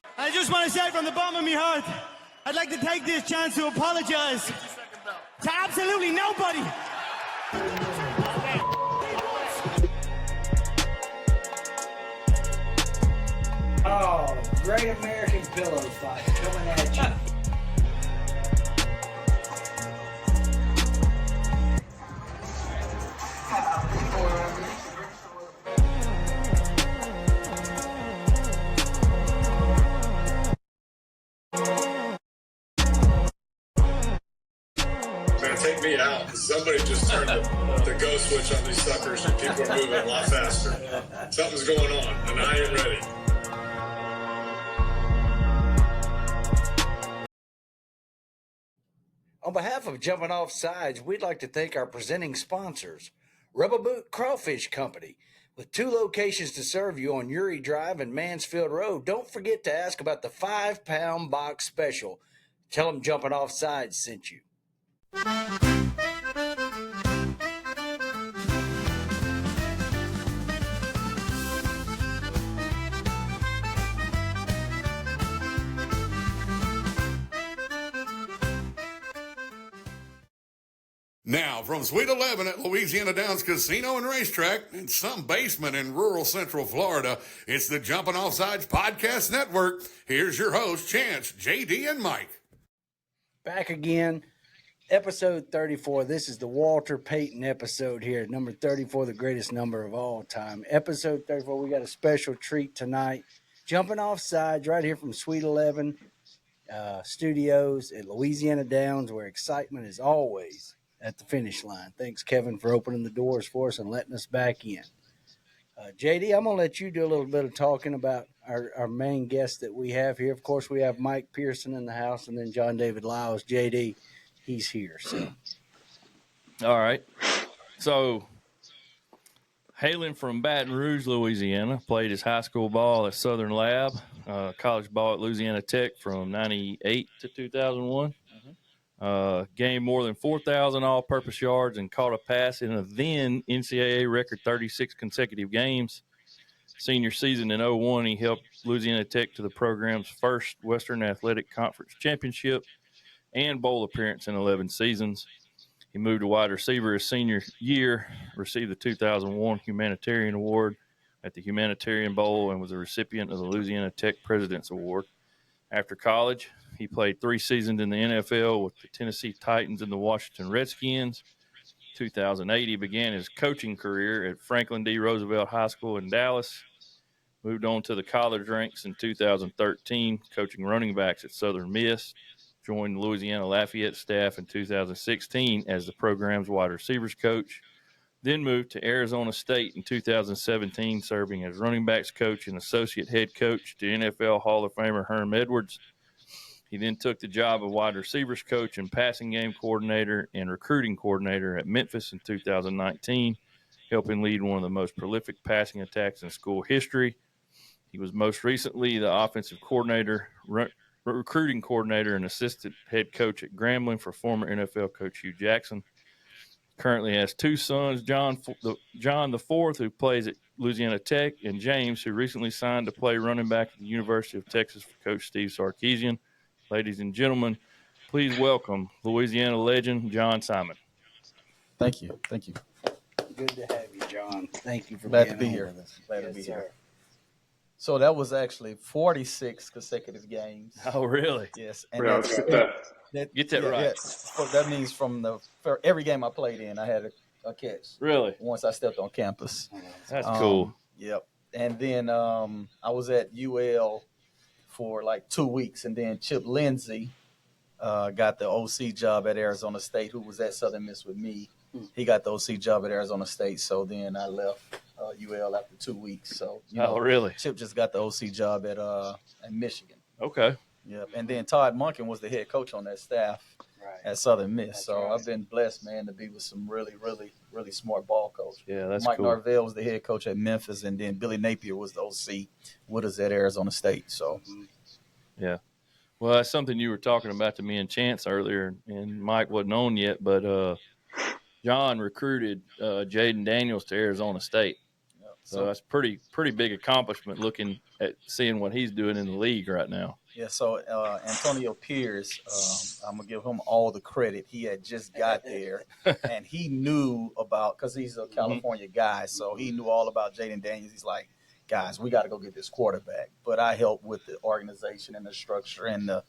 I just want to say from the bottom of my heart, I'd like to take this chance to apologize to absolutely nobody. Oh, Great American Pillow Fight coming at you. Man, take me out. Somebody just turned the go switch on these suckers and people are moving a lot faster. Something's going on, and I ain't ready. On behalf of Jumping Off Sides, we'd like to thank our presenting sponsors, Rubber Boot Crawfish Company. With 2 locations to serve you on Uri Drive and Mansfield Road, don't forget to ask about the 5-pound box special. Tell them Jumping Off Sides sent you. Now, from Suite 11 at Louisiana Downs Casino and Racetrack in some basement in rural Central Florida, it's the Jumping Off Sides Podcast Network. Here's your host, Chance, JD, and Mike. Back again, episode 34. This is the Walter Payton episode here, number 34, the greatest number of all time. Episode 34, we got a special treat tonight. Jumping Off Sides right here from Suite 11 Studios at Louisiana Downs, where excitement is always at the finish line. Thanks, Kevin, for opening the doors for us and letting us back in. JD, I'm going to let you do a little bit of talking about our main guest that we have here. Of course, we have Mike Pearson in the house, and then John David Lyles. JD, he's here. So, all right. So, hailing from Baton Rouge, Louisiana, played his high school ball at Southern Lab, college ball at Louisiana Tech from 98 to 2001. Gained more than 4,000 all-purpose yards and caught a pass in a then NCAA record 36 consecutive games. Senior season in 01, he helped Louisiana Tech to the program's first Western Athletic Conference championship and bowl appearance in 11 seasons. He moved to wide receiver his senior year, received the 2001 Humanitarian Award at the Humanitarian Bowl, and was a recipient of the Louisiana Tech President's Award. After college, he played 3 seasons in the NFL with the Tennessee Titans and the Washington Redskins. 2008, he began his coaching career at Franklin D. Roosevelt High School in Dallas. Moved on to the college ranks in 2013, coaching running backs at Southern Miss. Joined the Louisiana Lafayette staff in 2016 as the program's wide receivers coach. Then moved to Arizona State in 2017, serving as running backs coach and associate head coach to NFL Hall of Famer Herm Edwards. He then took the job of wide receivers coach and passing game coordinator and recruiting coordinator at Memphis in 2019, helping lead one of the most prolific passing attacks in school history. He was most recently the offensive coordinator, recruiting coordinator, and assistant head coach at Grambling for former NFL coach Hugh Jackson. Currently has 2 sons, John the fourth, who plays at Louisiana Tech, and James, who recently signed to play running back at the University of Texas for Coach Steve Sarkisian. Ladies and gentlemen, please welcome Louisiana legend John Simon. Thank you. Thank you. good to have you, John. Thank you for Glad being to be on here. with us. Glad to Yes, be sir. here. So that was actually 46 consecutive games. Oh, really? Yes. And Yeah, let's get that. Get that right. Yeah, so that means for every game I played in, I had a catch. Really? Once I stepped on campus. That's cool. Yep. And then I was at UL for like 2 weeks, and then Chip Lindsey got the OC job at Arizona State, who was at Southern Miss with me. He got the OC job at Arizona State, so then I left UL after 2 weeks. So Really? Chip just got the OC job at Michigan. Okay. Yep. And then Todd Monken was the head coach on that staff at Southern Miss. That's so right. I've been blessed, man, to be with some really, really, really smart ball coach. Yeah, that's Mike cool. Norvell was the head coach at Memphis, and then Billy Napier was the OC with us at Arizona State. So, Yeah. Well, that's something you were talking about to me and Chance earlier, and Mike wasn't on yet, but John recruited Jaden Daniels to Arizona State. So that's pretty big accomplishment looking at seeing what he's doing in the league right now. Yeah, so Antonio Pierce, I'm gonna give him all the credit. He had just got there, and he knew about because he's a California guy, so he knew all about Jaden Daniels. He's like, guys, we got to go get this quarterback. But I helped with the organization and the structure and the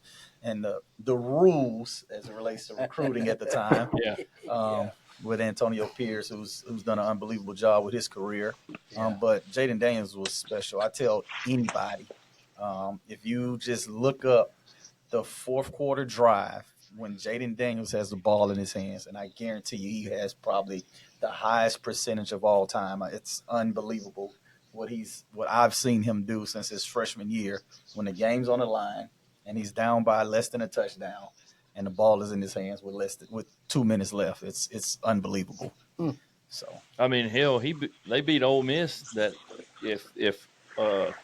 rules as it relates to recruiting at the time. Yeah. With Antonio Pierce, who's done an unbelievable job with his career. But Jaden Daniels was special. I tell anybody, if you just look up the fourth quarter drive when Jaden Daniels has the ball in his hands, and I guarantee you he has probably the highest percentage of all time. It's unbelievable what I've seen him do since his freshman year when the game's on the line and he's down by less than a touchdown and the ball is in his hands with 2 minutes left. It's unbelievable. So I mean, hell, they beat Ole Miss. That if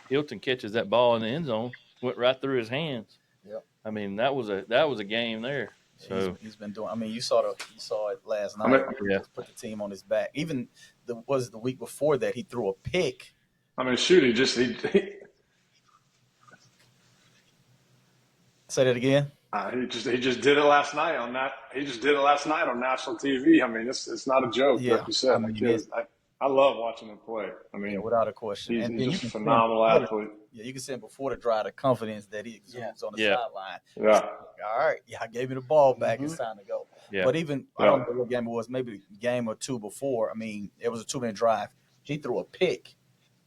Hilton catches that ball in the end zone, went right through his hands. Yep. I mean, that was a game there. So he's been doing. I mean, you saw it last night. Yeah. Just put the team on his back. Even the week before that he threw a pick. I mean, shoot, he Say that again. He just did it last night on that. He just did it last night on national TV. I mean, it's not a joke. Yeah, like you said. I mean, I love watching him play. I mean, without a question. he's just a phenomenal athlete. Yeah, you can see him before the drive, the confidence that he exudes on the sideline. Yeah. All right. Yeah, I gave me the ball back. It's time to go. Yeah. But even I don't know what game it was. Maybe a game or two before. I mean, it was a 2-minute drive. He threw a pick,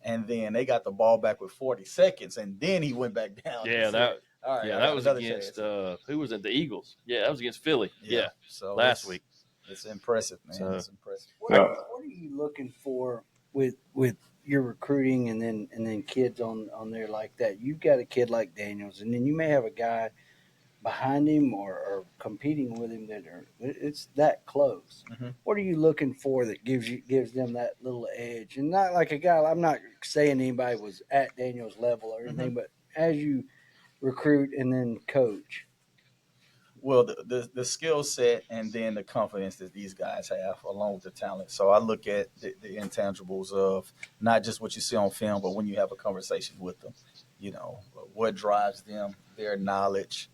and then they got the ball back with 40 seconds, and then he went back down. yeah, that was another against chance. who was it? The Eagles. Yeah, that was against Philly. Yeah, So last week. It's impressive, man. So- It's impressive. What are you looking for with your recruiting and then kids on there like that? You've got a kid like Daniels, and then you may have a guy behind him or competing with him it's that close. What are you looking for that gives them that little edge? And not like a guy. I'm not saying anybody was at Daniels' level or anything, but as you recruit and then coach. Well, the skill set and then the confidence that these guys have, along with the talent. So I look at the intangibles of not just what you see on film, but when you have a conversation with them, what drives them, their knowledge,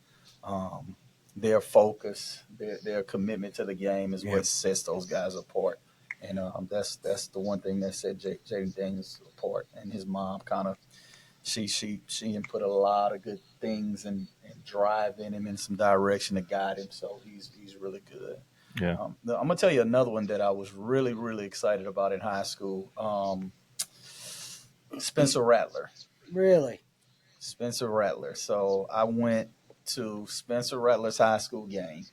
their focus, their commitment to the game is what sets those guys apart. And that's the one thing that set Jaden Daniels apart. And his mom kind of she put a lot of good things and drive in him in some direction to guide him. So he's really good. Yeah. I'm gonna tell you another one that I was really, really excited about in high school. Spencer Rattler. Really? Spencer Rattler. So I went to Spencer Rattler's high school game,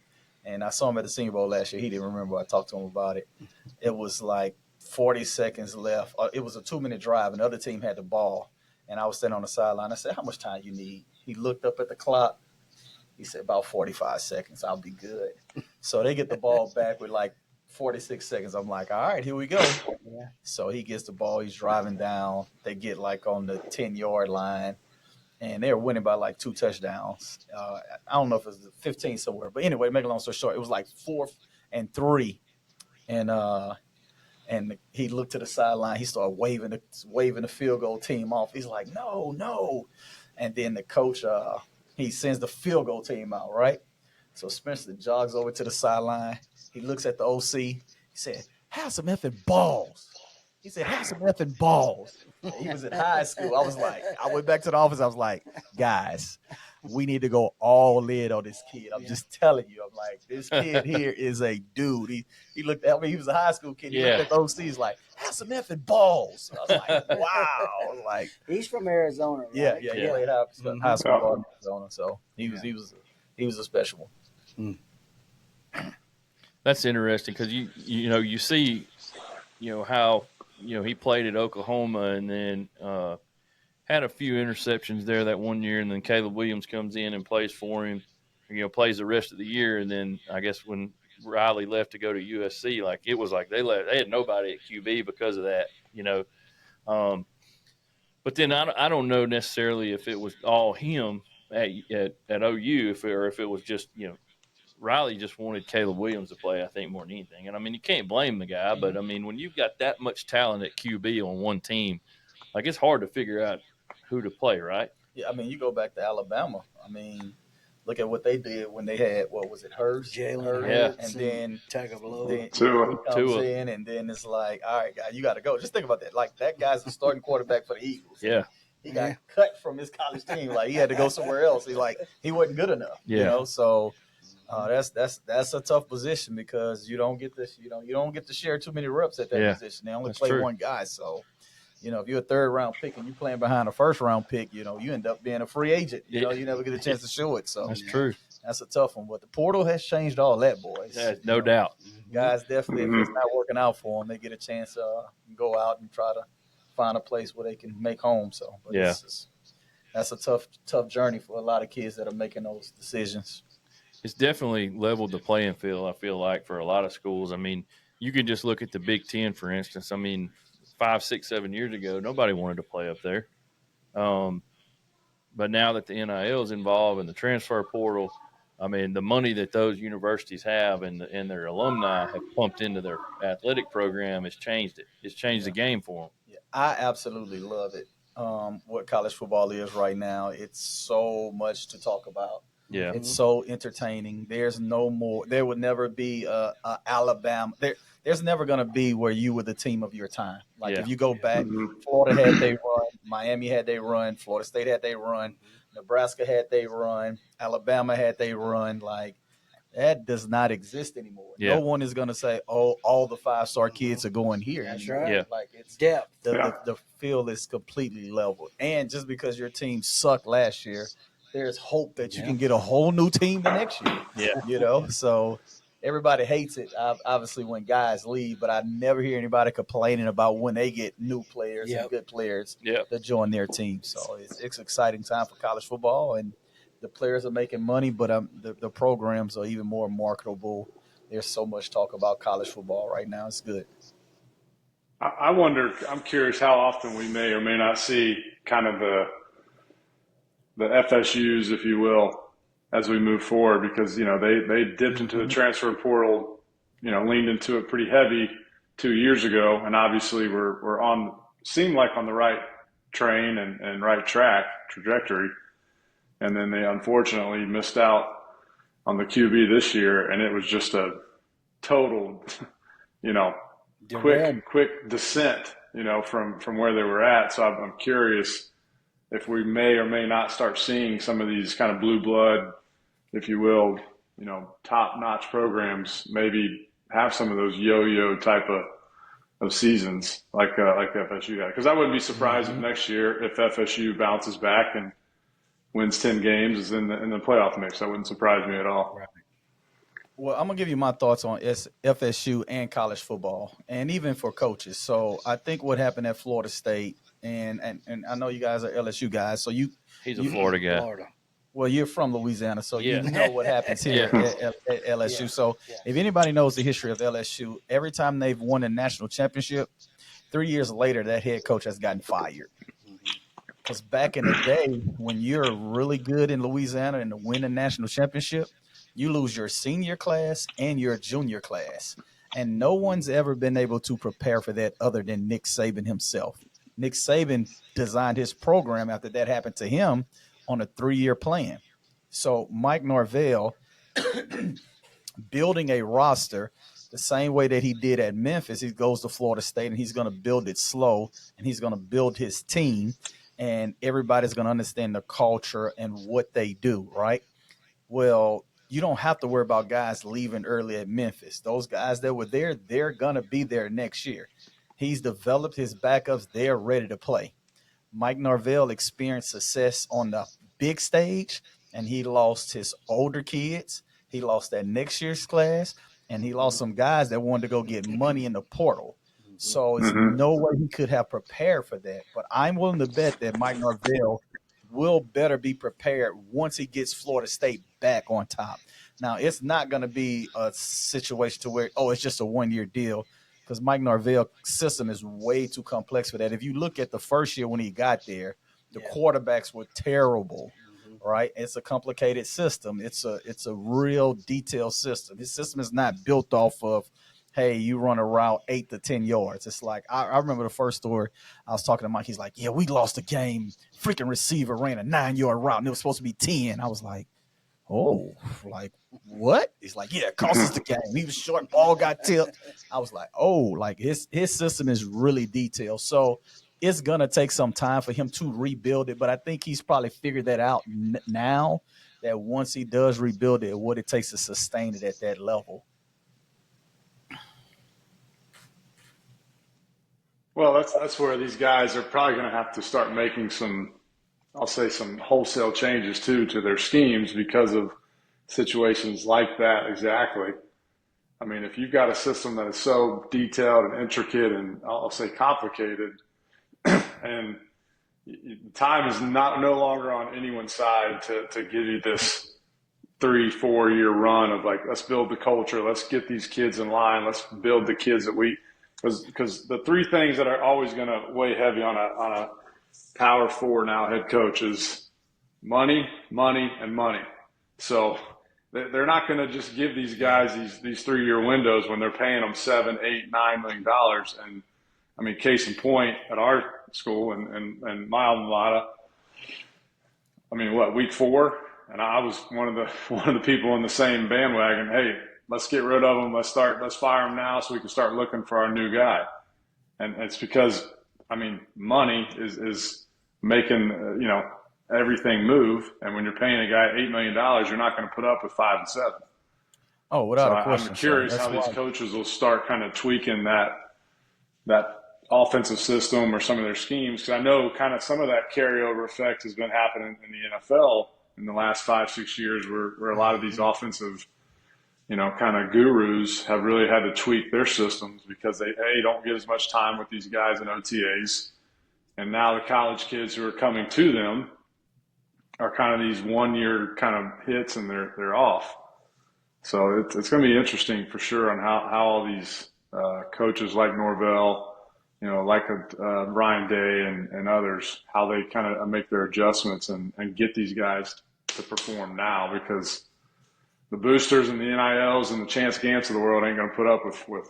and I saw him at the Senior Bowl last year. He didn't remember. I talked to him about it. It was like 40 seconds left. It was a 2-minute drive, and the other team had the ball. And I was standing on the sideline. I said, how much time you need? He looked up at the clock. He said, about 45 seconds. I'll be good. So they get the ball back with like 46 seconds. I'm like, all right, here we go. Yeah. So he gets the ball. He's driving down. They get like on the 10-yard line. And they're winning by like 2 touchdowns. I don't know if it was 15 somewhere. But anyway, to make a long story short, it was like 4th and 3. And he looked to the sideline. He started waving the field goal team off. He's like, no. And then the coach, he sends the field goal team out, right? So Spencer jogs over to the sideline. He looks at the OC. He said, have some effing balls. He said, have some effing balls. He was in high school. I went back to the office. I was like, guys, we need to go all in on this kid. I'm just telling you. I'm like, this kid here is a dude. He looked at me. He was a high school kid. He looked at the OC. He's like, have some effing balls. I was like, wow. I was like, He's from Arizona, right? yeah. He played high school ball in Arizona. So he was a special one. That's interesting because you see how he played at Oklahoma and then had a few interceptions there that one year, and then Caleb Williams comes in and plays for him, plays the rest of the year, and then I guess when Riley left to go to USC, like it was like they had nobody at QB because of that, But then I don't know necessarily if it was all him at OU, if it was just Riley just wanted Caleb Williams to play, I think, more than anything. And, I mean, you can't blame the guy. But, I mean, when you've got that much talent at QB on one team, like, it's hard to figure out who to play, right? Yeah, I mean, you go back to Alabama. I mean, look at what they did when they had, what was it, Hurst? Jalen Hurts, and then Tua. he comes in, and then it's like, all right, guy, you got to go. Just think about that. Like, that guy's the starting quarterback for the Eagles. Yeah. He got cut from his college team. Like, he had to go somewhere else. He wasn't good enough. Yeah. You know, so that's a tough position because you don't get this. You don't get to share too many reps at that position. They only play one guy. So, you know, if you're a third round pick and you're playing behind a first round pick, you know, you end up being a free agent. You know, you never get a chance to show it. So that's true. That's a tough one. But the portal has changed all that, boys. Yeah, no doubt. Guys definitely, if it's not working out for them, they get a chance to go out and try to find a place where they can make home. So, but that's a tough journey for a lot of kids that are making those decisions. It's definitely leveled the playing field, I feel like, for a lot of schools. I mean, you can just look at the Big Ten, for instance. I mean, 5, 6, 7 years ago, nobody wanted to play up there. But now that the NIL is involved and the transfer portal, I mean, the money that those universities have and their alumni have pumped into their athletic program has changed it. It's changed the game for them. Yeah, I absolutely love it. What college football is right now, it's so much to talk about. Yeah, it's so entertaining. There's no more. There would never be a Alabama. There's never going to be where you were the team of your time. Like if you go back, Florida had their run, Miami had their run, Florida State had their run, Nebraska had their run, Alabama had their run. Like that does not exist anymore. Yeah. No one is going to say, "Oh, all the 5-star kids are going here." That's anymore. right. Yeah. Like it's depth. The field is completely leveled. And just because your team sucked last year, there's hope that you can get a whole new team the next year. Yeah. You know, so everybody hates it, obviously, when guys leave, but I never hear anybody complaining about when they get new players and good players to join their team. So it's an exciting time for college football, and the players are making money, but the programs are even more marketable. There's so much talk about college football right now. It's good. I wonder, I'm curious how often we may or may not see kind of the FSUs, if you will, as we move forward, because, you know, they dipped into the transfer portal, you know, leaned into it pretty heavy 2 years ago. And obviously we're seemed like on the right train and right trajectory. And then they unfortunately missed out on the QB this year. And it was just a total, you know, quick descent, you know, from where they were at. So I'm curious if we may or may not start seeing some of these kind of blue blood, if you will, you know, top-notch programs maybe have some of those yo-yo type of seasons like FSU had. Because I wouldn't be surprised if next year, if FSU bounces back and wins 10 games, is in the playoff mix. That wouldn't surprise me at all. Right. Well, I'm going to give you my thoughts on FSU and college football, and even for coaches. So I think what happened at Florida State, and I know you guys are LSU guys, so he's a Florida guy. Florida. Well, you're from Louisiana, so you know what happens here at LSU. Yeah. So if anybody knows the history of LSU, every time they've won a national championship, 3 years later, that head coach has gotten fired. Because back in the day, when you're really good in Louisiana and to win a national championship, you lose your senior class and your junior class. And no one's ever been able to prepare for that other than Nick Saban himself. Nick Saban designed his program after that happened to him on a 3-year plan. So Mike Norvell building a roster the same way that he did at Memphis, he goes to Florida State and he's going to build it slow, and he's going to build his team, and everybody's going to understand the culture and what they do, right? Well, you don't have to worry about guys leaving early at Memphis. Those guys that were there, they're going to be there next year. He's developed his backups. They're ready to play. Mike Norvell experienced success on the big stage, and he lost his older kids. He lost that next year's class, and he lost some guys that wanted to go get money in the portal. So it's no way he could have prepared for that. But I'm willing to bet that Mike Norvell will better be prepared once he gets Florida State back on top. Now, it's not going to be a situation to where, it's just a one-year deal, because Mike Norvell's system is way too complex for that. If you look at the first year when he got there, the quarterbacks were terrible. right? It's a complicated system. It's a real detailed system. His system is not built off of, hey, you run a route 8 to 10 yards. It's like, I remember the first story I was talking to Mike. He's like, yeah, we lost a game. Freaking receiver ran a 9-yard route and it was supposed to be 10. I was like, oh, like what? He's like, yeah, it cost us the game. He was short, ball got tipped. I was like, oh, like his system is really detailed. So it's gonna take some time for him to rebuild it, but I think he's probably figured that out now. That once he does rebuild it, what it takes to sustain it at that level. Well, that's where these guys are probably going to have to start making some, I'll say, some wholesale changes too to their schemes because of situations like that. Exactly. I mean, if you've got a system that is so detailed and intricate and I'll say complicated, and time is no longer on anyone's side to give you this 3-4 year run of like, let's build the culture, let's get these kids in line, let's build the kids that we, because the three things that are always going to weigh heavy on a Power 4 now head coach is money, money, and money. So they're not going to just give these guys these 3 year windows when they're paying them $7, $8, $9 million. And I mean, case in point, at our school and my alma mater, I mean, week 4, and I was one of the people in the same bandwagon. Hey, let's get rid of them. Let's fire them now so we can start looking for our new guy. And it's because, I mean, money is making everything move. And when you're paying a guy $8 million, you're not going to put up with 5 and 7. Oh, without a question. I'm curious how these coaches will start kind of tweaking that offensive system or some of their schemes, because I know kind of some of that carryover effect has been happening in the NFL in the last 5-6 years, where a lot of these offensive, kind of gurus have really had to tweak their systems because they don't get as much time with these guys in OTAs, and now the college kids who are coming to them are kind of these 1 year kind of hits and they're off. So it's going to be interesting for sure on how all these coaches like Norvell, like Ryan Day and others, how they kind of make their adjustments and get these guys to perform now, because the boosters and the NILs and the Chance Gants of the world ain't going to put up with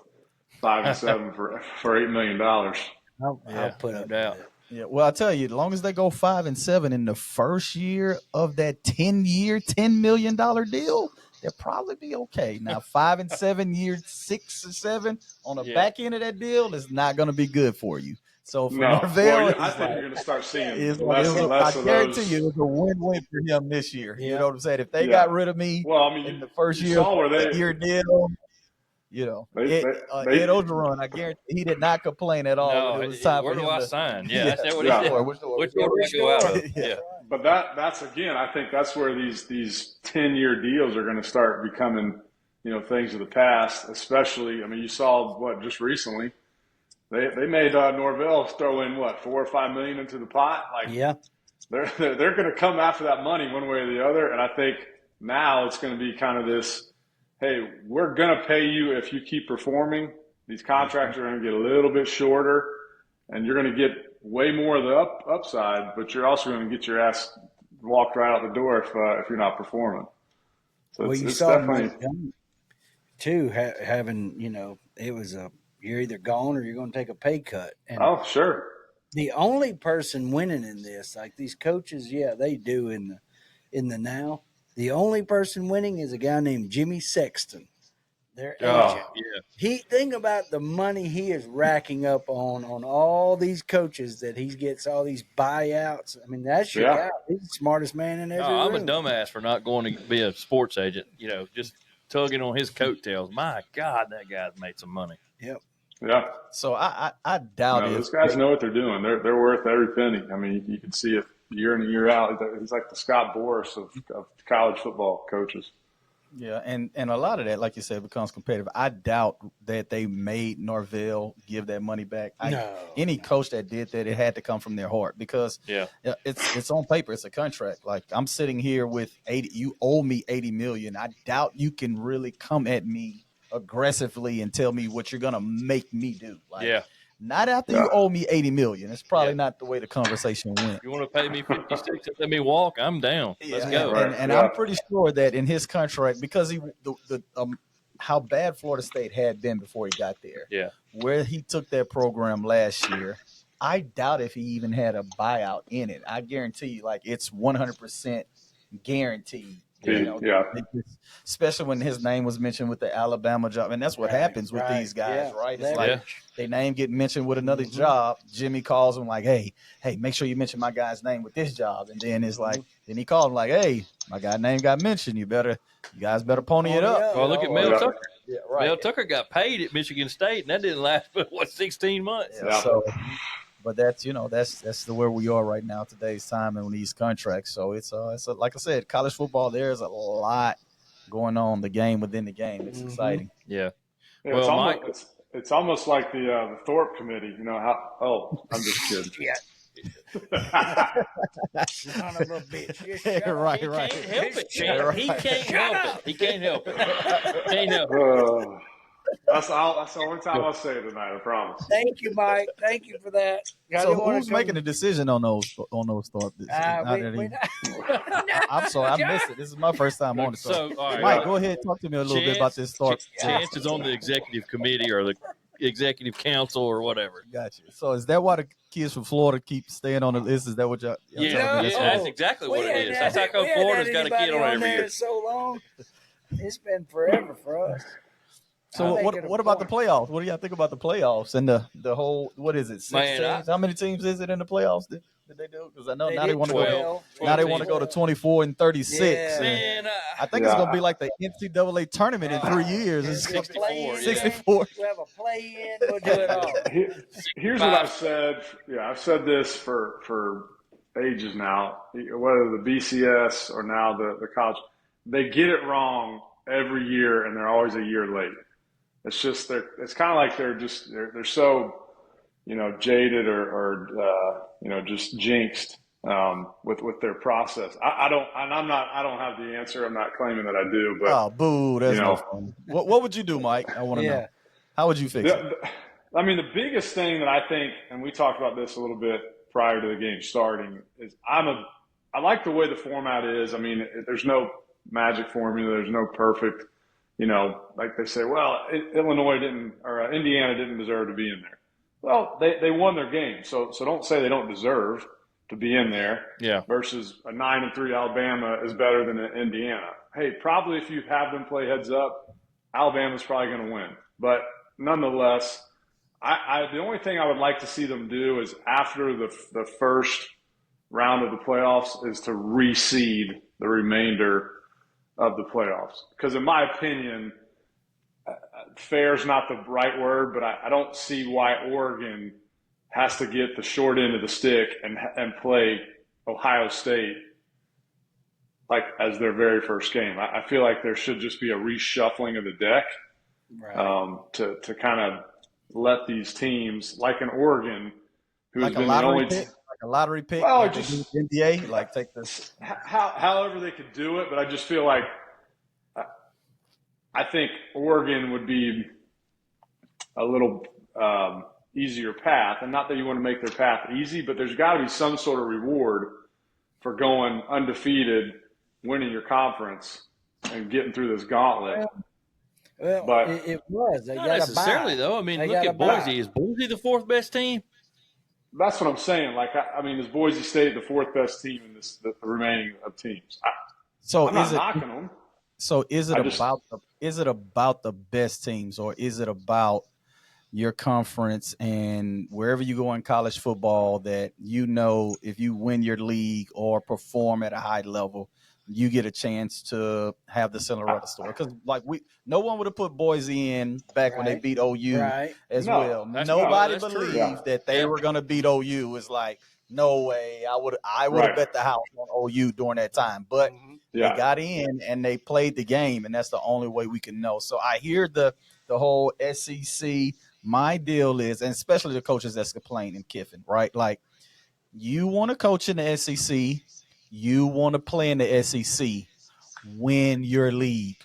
5 and 7 for $8 million. I'll put up doubt. Yeah, well, I'll tell you, as long as they go 5 and 7 in the first year of that 10-year, $10 million deal, they'll probably be okay. Now, 5 and 7 years, 6 or 7 on the back end of that deal is not going to be good for you. So for Norvell, I think you're going to start seeing less and less of those. I guarantee you, it's a win-win for him this year. You know what I'm saying? If they got rid of me in the first year deal, Ed Ogeron, I guarantee he did not complain at all. No, it was time where for do him I to sign? Yeah, that's what he said. Which door do I go out of? Yeah. But that's again, I think that's where these 10-year deals are going to start becoming, things of the past. Especially, I mean, you saw just recently, they made Norvell throw in $4 or $5 million into the pot. They're going to come after that money one way or the other. And I think now it's going to be kind of this, hey, we're going to pay you if you keep performing. These contracts are going to get a little bit shorter, and you're going to get way more of the upside, but you're also going to get your ass walked right out the door if you're not performing. So you saw Mike Young too, having, it was you're either gone or you're going to take a pay cut. And sure. The only person winning in this, like these coaches, they do in the now. The only person winning is a guy named Jimmy Sexton, their agent. Yeah. Think about the money he is racking up on all these coaches that he gets all these buyouts. I mean, that's your guy. He's the smartest man in every room. I'm a dumbass for not going to be a sports agent. Just tugging on his coattails. My God, that guy's made some money. Yep. Yeah. So I doubt it. Those guys know what they're doing. They're worth every penny. I mean, you can see it year in and year out. He's like the Scott Boras of college football coaches. Yeah, and a lot of that, like you said, becomes competitive. I doubt that they made Norvell give that money back. Any coach that did that, it had to come from their heart, because it's on paper. It's a contract. Like, I'm sitting here with 80. You owe me $80 million. I doubt you can really come at me aggressively and tell me what you're gonna make me do. Not after you owe me $80 million. It's probably not the way the conversation went. If you want to pay me 56 and let me walk, I'm down. Let's go. And I'm pretty sure that in his contract, because how bad Florida State had been before he got there, where he took that program last year, I doubt if he even had a buyout in it. I guarantee you, like, it's 100% guaranteed. Especially when his name was mentioned with the Alabama job. And that's what happens with these guys, right? It's like their name getting mentioned with another job. Jimmy calls him like, hey, make sure you mention my guy's name with this job. And then it's like, then he called him like, hey, my guy's name got mentioned. You guys better pony it up. Well, look at Mel Tucker. Mel Tucker got paid at Michigan State, and that didn't last but 16 months. But that's the where we are right now, today's time and these contracts. So it's like I said, college football. There's a lot going on, the game within the game. It's exciting. Yeah. Well, it's almost like the Thorpe committee. You know how? I'm just kidding. Son of a bitch. Right. He can't help it. He can't help it. That's the only time I'll say it tonight. I promise. Thank you, Mike. Thank you for that. So who's making the decision on those thoughts? I'm sorry, I missed it. This is my first time on it. So, all right, Mike, go ahead, talk to me a little bit about this thought. Chance is on the executive committee or the executive council or whatever. Gotcha. So is that why the kids from Florida keep staying on the list? Is that what y'all that's exactly what it is. That's how come Florida's got a kid on every year. So long. It's been forever for us. So what about the playoffs? What do y'all think about the playoffs and the whole, what is it, 6 teams? How many teams is it in the playoffs that they do? Because I know now they want to go to 24 and 36. Yeah. Man, I think it's going to be like the NCAA tournament in 3 years. It's 64. 64. We'll have a play-in. We'll do it all. Here's what I've said. Yeah, I've said this for ages now, whether the BCS or now the college. They get it wrong every year, and they're always a year late. It's just it's kind of like they're so, jaded or just jinxed with their process. I don't have the answer. I'm not claiming that I do, but boo, that's no fun. What would you do, Mike? I want to know. How would you fix it? I mean, the biggest thing that I think, and we talked about this a little bit prior to the game starting, is I like the way the format is. I mean, there's no magic formula. There's no perfect. Like they say, well, Indiana didn't deserve to be in there. Well, they won their game, so don't say they don't deserve to be in there. Yeah. Versus a 9-3 Alabama is better than an Indiana. Hey, probably if you have them play heads up, Alabama's probably going to win. But nonetheless, the only thing I would like to see them do is after the first round of the playoffs is to reseed the remainder of the playoffs. Because in my opinion, fair is not the right word, but I don't see why Oregon has to get the short end of the stick and play Ohio State like as their very first game. I feel like there should just be a reshuffling of the deck to kind of let these teams, like in Oregon, who's like been the only a lottery pick, well, like just NBA, like take this. However they could do it, but I just feel like I think Oregon would be a little easier path, and not that you want to make their path easy, but there's got to be some sort of reward for going undefeated, winning your conference, and getting through this gauntlet. Well, but it was. They not got necessarily, though. I mean, look at Boise. Is Boise the fourth best team? That's what I'm saying. Like, I mean, is Boise State the fourth best team in the remaining of teams? I'm not knocking them. So is it about the best teams, or is it about your conference and wherever you go in college football that if you win your league or perform at a high level, you get a chance to have the Cinderella story? Because no one would have put Boise in back when they beat OU well. Nobody believed that they were going to beat OU. It's like, no way. I would have bet the house on OU during that time. But they got in and they played the game, and that's the only way we can know. So I hear the whole SEC. My deal is, and especially the coaches that's complaining, Kiffin, right? Like, you want to coach in the SEC, you want to play in the SEC, win your league,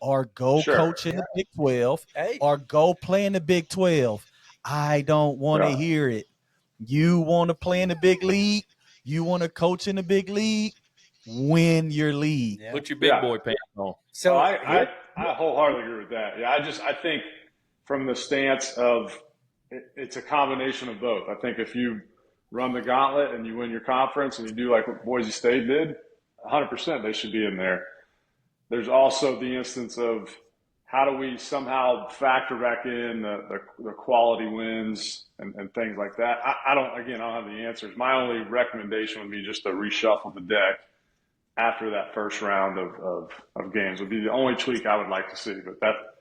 or go coach in the Big 12, or go play in the Big 12. I don't want to hear it. You want to play in the big league? You want to coach in the big league? Win your league. Put your big boy pants on. So I wholeheartedly agree with that. Yeah, I think from the stance of it's a combination of both. I think if you run the gauntlet and you win your conference and you do like what Boise State did, 100% they should be in there. There's also the instance of how do we somehow factor back in the quality wins and things like that. I don't have the answers. My only recommendation would be just to reshuffle the deck after that first round of games would be the only tweak I would like to see. But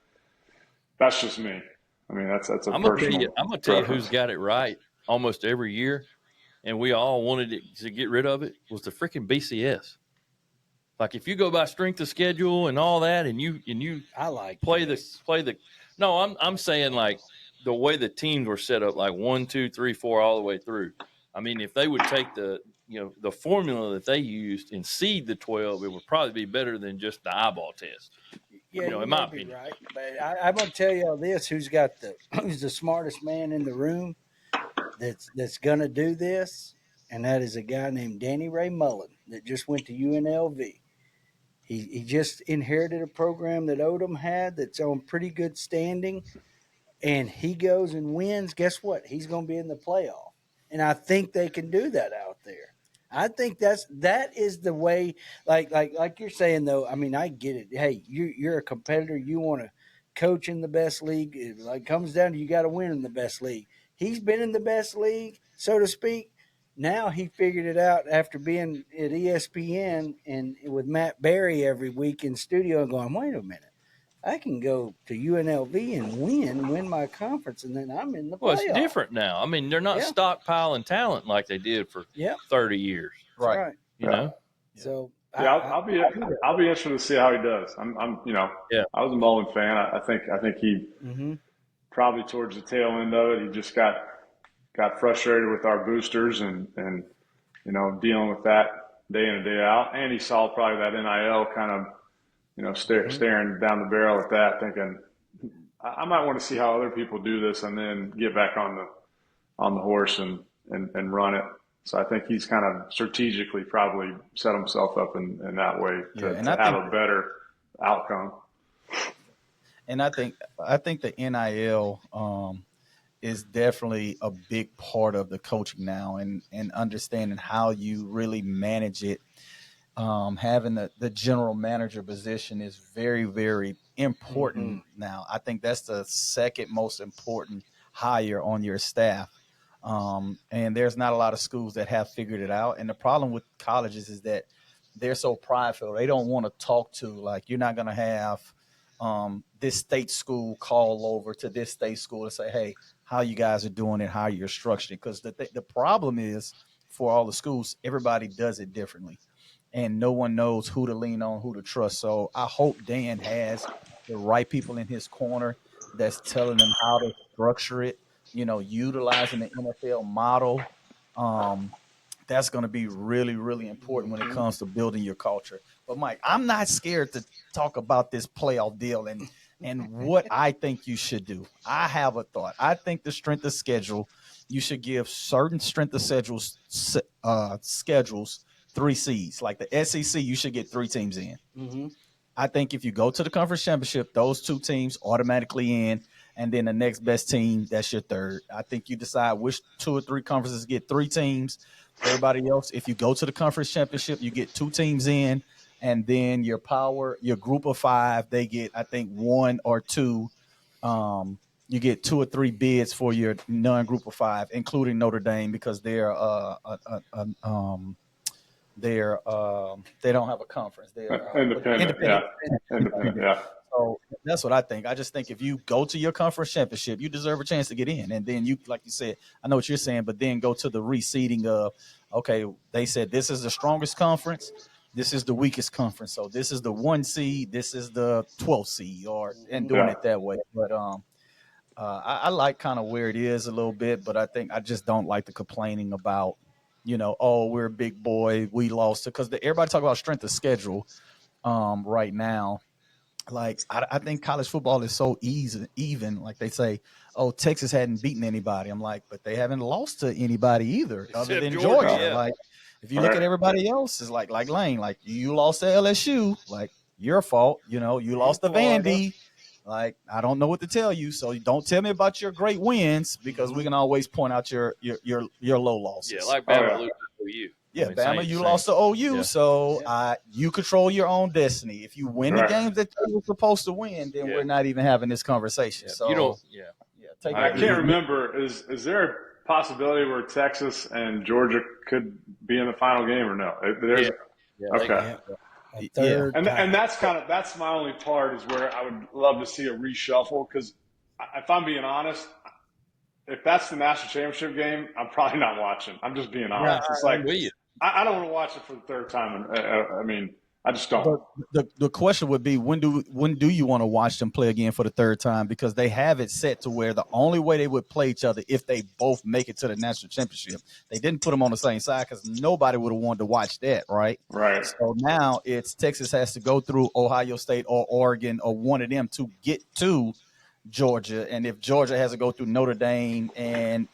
that's just me. I mean, that's a personal. I'm gonna tell you who's got it right almost every year, and we all wanted it to get rid of it, was the freaking BCS. Like if you go by strength of schedule and all that, and you I like play the. No, I'm saying like the way the teams were set up, like 1, 2, 3, 4, all the way through. I mean, if they would take the formula that they used and seed the 12, it would probably be better than just the eyeball test. Yeah, in my opinion, right. But I'm gonna tell you all this: who's the smartest man in the room that's gonna do this, and that is a guy named Danny Ray Mullen that just went to UNLV. He just inherited a program that Odom had that's on pretty good standing, and he goes and wins. Guess what? He's going to be in the playoff, and I think they can do that out there. I think that is the way. Like you're saying though. I mean, I get it. Hey, you're a competitor. You want to coach in the best league. It comes down to you got to win in the best league. He's been in the best league, so to speak. Now he figured it out after being at ESPN and with Matt Berry every week in studio and going, wait a minute, I can go to UNLV and win my conference, and then I'm in the playoff. Well, it's different now. I mean, they're not stockpiling talent like they did for 30 years. Right. You know? So I'll be interested to see how he does. I was a Mullen fan. I think he probably towards the tail end of it, he just got frustrated with our boosters and dealing with that day in and day out. And he saw probably that NIL kind of, staring down the barrel at that, thinking, I might want to see how other people do this and then get back on the horse and run it. So I think he's kind of strategically probably set himself up in that way to have a better outcome. And I think the NIL is definitely a big part of the coaching now, and understanding how you really manage it. Having the general manager position is very, very important now. I think that's the second most important hire on your staff. And there's not a lot of schools that have figured it out. And the problem with colleges is that they're so prideful. They don't want to talk to, like, you're not going to have this state school call over to this state school and say, hey, how you guys are doing it, how you're structuring it. Because the problem is for all the schools, everybody does it differently. And no one knows who to lean on, who to trust. So I hope Dan has the right people in his corner that's telling them how to structure it, utilizing the NFL model. That's going to be really, really important when it comes to building your culture. But, Mike, I'm not scared to talk about this playoff deal and what I think you should do. I have a thought. I think the strength of schedule, you should give certain strength of schedules 3 seeds. Like the SEC, you should get 3 teams in. Mm-hmm. I think if you go to the conference championship, those 2 teams automatically in, and then the next best team, that's your third. I think you decide which 2 or 3 conferences get 3 teams. Everybody else, if you go to the conference championship, you get 2 teams in, and then your group of 5, they get, I think, 1 or 2. You get 2 or 3 bids for your non-group of 5, including Notre Dame, because they don't have a conference. They're independent. Yeah. So that's what I think. I just think if you go to your conference championship, you deserve a chance to get in. And then you, like you said, I know what you're saying, but then go to the reseeding of, okay, they said this is the strongest conference. This is the weakest conference. So this is the 1 seed. This is the 12th seed, and doing it that way. But I like kind of where it is a little bit, but I just don't like the complaining about, we're a big boy, we lost it. Because everybody talk about strength of schedule right now. like I think college football is so even. Like they say, oh, Texas hadn't beaten anybody. I'm like, but they haven't lost to anybody either, other Except than Georgia, Georgia. yeah. Like if you look at everybody else, it's like Lane, like you lost to LSU, like your fault. You lost to Vandy. Like I don't know what to tell you, so don't tell me about your great wins because we can always point out your low losses. Yeah, like Bama losing to OU. Yeah, Bama, you lost to OU, so you control your own destiny. If you win the games that you were supposed to win, then we're not even having this conversation. So you don't. I can't remember. Is there a possibility where Texas and Georgia could be in the final game or no? There's okay. And that's my only part is where I would love to see a reshuffle because if I'm being honest, if that's the national championship game, I'm probably not watching. I'm just being honest. It's like I don't want to watch it for the third time. I mean, I just don't. The question would be when do you want to watch them play again for the third time? Because they have it set to where the only way they would play each other if they both make it to the national championship. They didn't put them on the same side because nobody would have wanted to watch that, right? Right. So now it's Texas has to go through Ohio State or Oregon or one of them to get to Georgia, and if Georgia has to go through Notre Dame and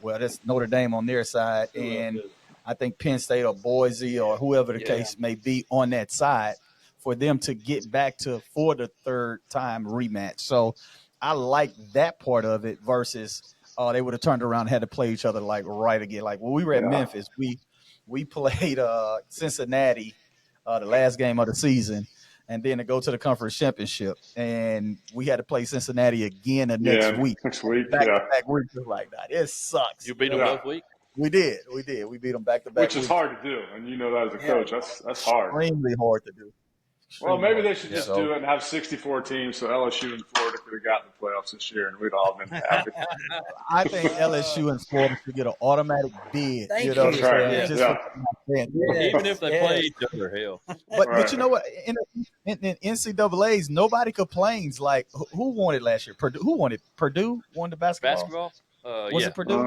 that's Notre Dame on their side, and I think Penn State or Boise or whoever the case may be on that side for them to get back to for the third time rematch. So I like that part of it versus they would have turned around and had to play each other like right again. Like when we were at Memphis, we played Cincinnati the last game of the season. And then to go to the conference championship, and we had to play Cincinnati again the next week. Next week, back week, just like that. It sucks. You beat them both weeks. We did. We beat them back to back. Which is hard to do, and you know that as a coach, that's hard. Extremely hard to do. Well, maybe they should just do it and have 64 teams, so LSU and Florida could have gotten the playoffs this year, and we'd all been happy. I think LSU and Florida should get an automatic bid. Thank you know, you. right. Even if they play each other, hell. But you know what? In NCAA's, nobody complains. Like who won it last year? Purdue. Who won it? Purdue won the basketball. Was it Purdue?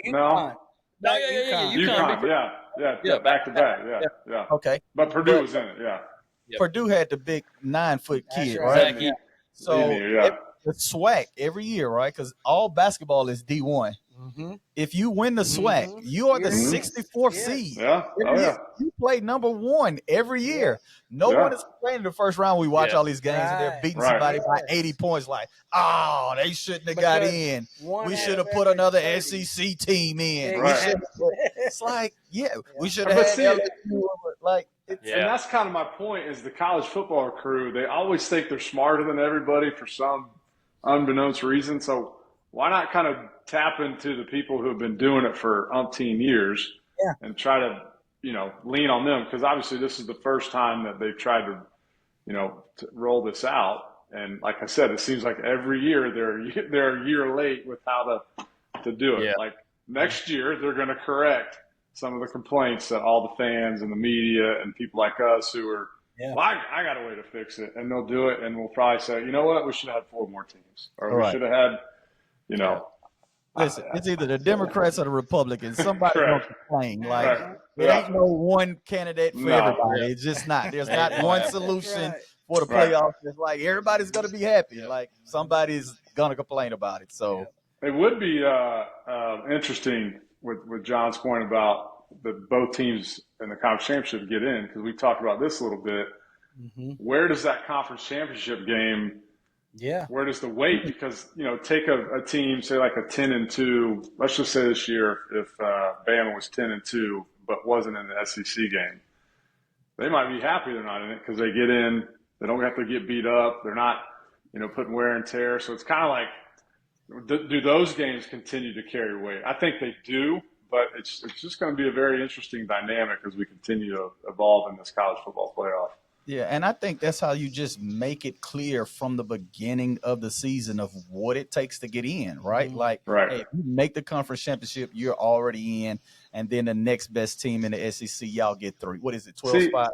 No. UConn. Yeah, back to back. Yeah. Okay. But Purdue was in it. Yeah. Purdue had the big 9-foot kid, right? Right? So the SWAC every year, right? Because all basketball is D1. Mm-hmm. If you win the SWAC, you are the 64th seed. Yeah. You play number one every year. No one is playing in the first round. We watch all these games and they're beating somebody by 80 points. Like, oh, they shouldn't have got in. We should have put another SEC team in. Right. It's like, we should have had LSU. Like, and that's kind of my point is the college football crew, they always think they're smarter than everybody for some unbeknownst reason. So why not kind of tap into the people who have been doing it for umpteen years and try to, lean on them? Because obviously this is the first time that they've tried to, to roll this out. And like I said, it seems like every year they're a year late with how to do it. Yeah. Like next year, they're going to correct some of the complaints that all the fans and the media and people like us who are, well, I got a way to fix it. And they'll do it. And we'll probably say, you know what, we should have 4 more teams. Or we should have had, Listen, it's either the Democrats or the Republicans. Somebody don't complain. Like, there ain't no one candidate for everybody. It's just not. There's not one solution for the playoffs. It's like everybody's going to be happy. Like, somebody's going to complain about it. So it would be interesting with John's point about both teams in the conference championship get in, because we talked about this a little bit. Mm-hmm. Where does that conference championship game? Where does the weight? Because take a team, say like a 10-2. Let's just say this year, if Bama was 10-2 but wasn't in the SEC game, they might be happy they're not in it because they get in. They don't have to get beat up. They're not, putting wear and tear. So it's kind of like, do those games continue to carry weight? I think they do, but it's just going to be a very interesting dynamic as we continue to evolve in this college football playoff. Yeah, and I think that's how you just make it clear from the beginning of the season of what it takes to get in, right? Like, hey, if you make the conference championship, you're already in, and then the next best team in the SEC, y'all get 3. What is it, 12 spots?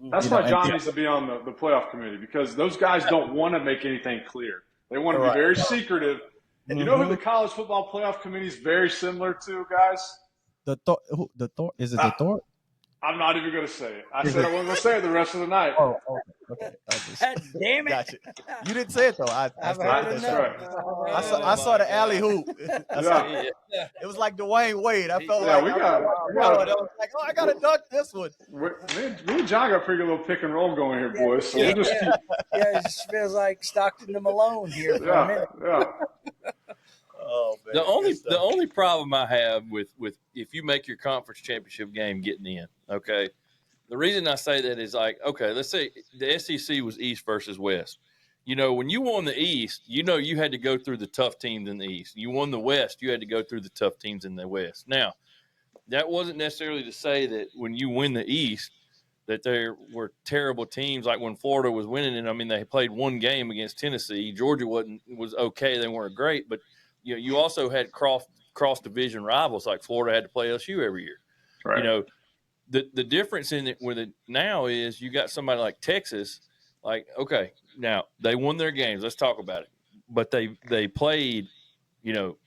That's why John needs to be on the playoff committee, because those guys don't want to make anything clear. They want to be very secretive. And you know who the college football playoff committee is very similar to, guys? The Thor? Is it the Thor? I'm not even going to say it. I said I wasn't going to say it the rest of the night. God damn it! Gotcha. You didn't say it though. I I've said heard it. That's enough. right. I saw the alley hoop. Yeah. It was like Dwayne Wade. I felt Yeah, like we I got- was we got- I was like, oh, I got to dunk this one. Me and John got a pretty good little pick and roll going here, boys. So we'll just keep. Yeah, it just feels like Stockton to Malone here for a Yeah, minute. yeah. Oh man. The only problem I have with if you make your conference championship game getting in, okay. The reason I say that is like, okay, let's say the SEC was East versus West. You know, when you won the East, you know you had to go through the tough teams in the East. You won the West, you had to go through the tough teams in the West. Now, that wasn't necessarily to say that when you win the East that there were terrible teams like when Florida was winning it. I mean, they played one game against Tennessee. Georgia was okay. They weren't great, but you know, you also had cross division rivals like Florida had to play LSU every year. Right. You know, the difference in it with it now is you got somebody like Texas, like, okay, now they won their games. Let's talk about it. But they played, you know,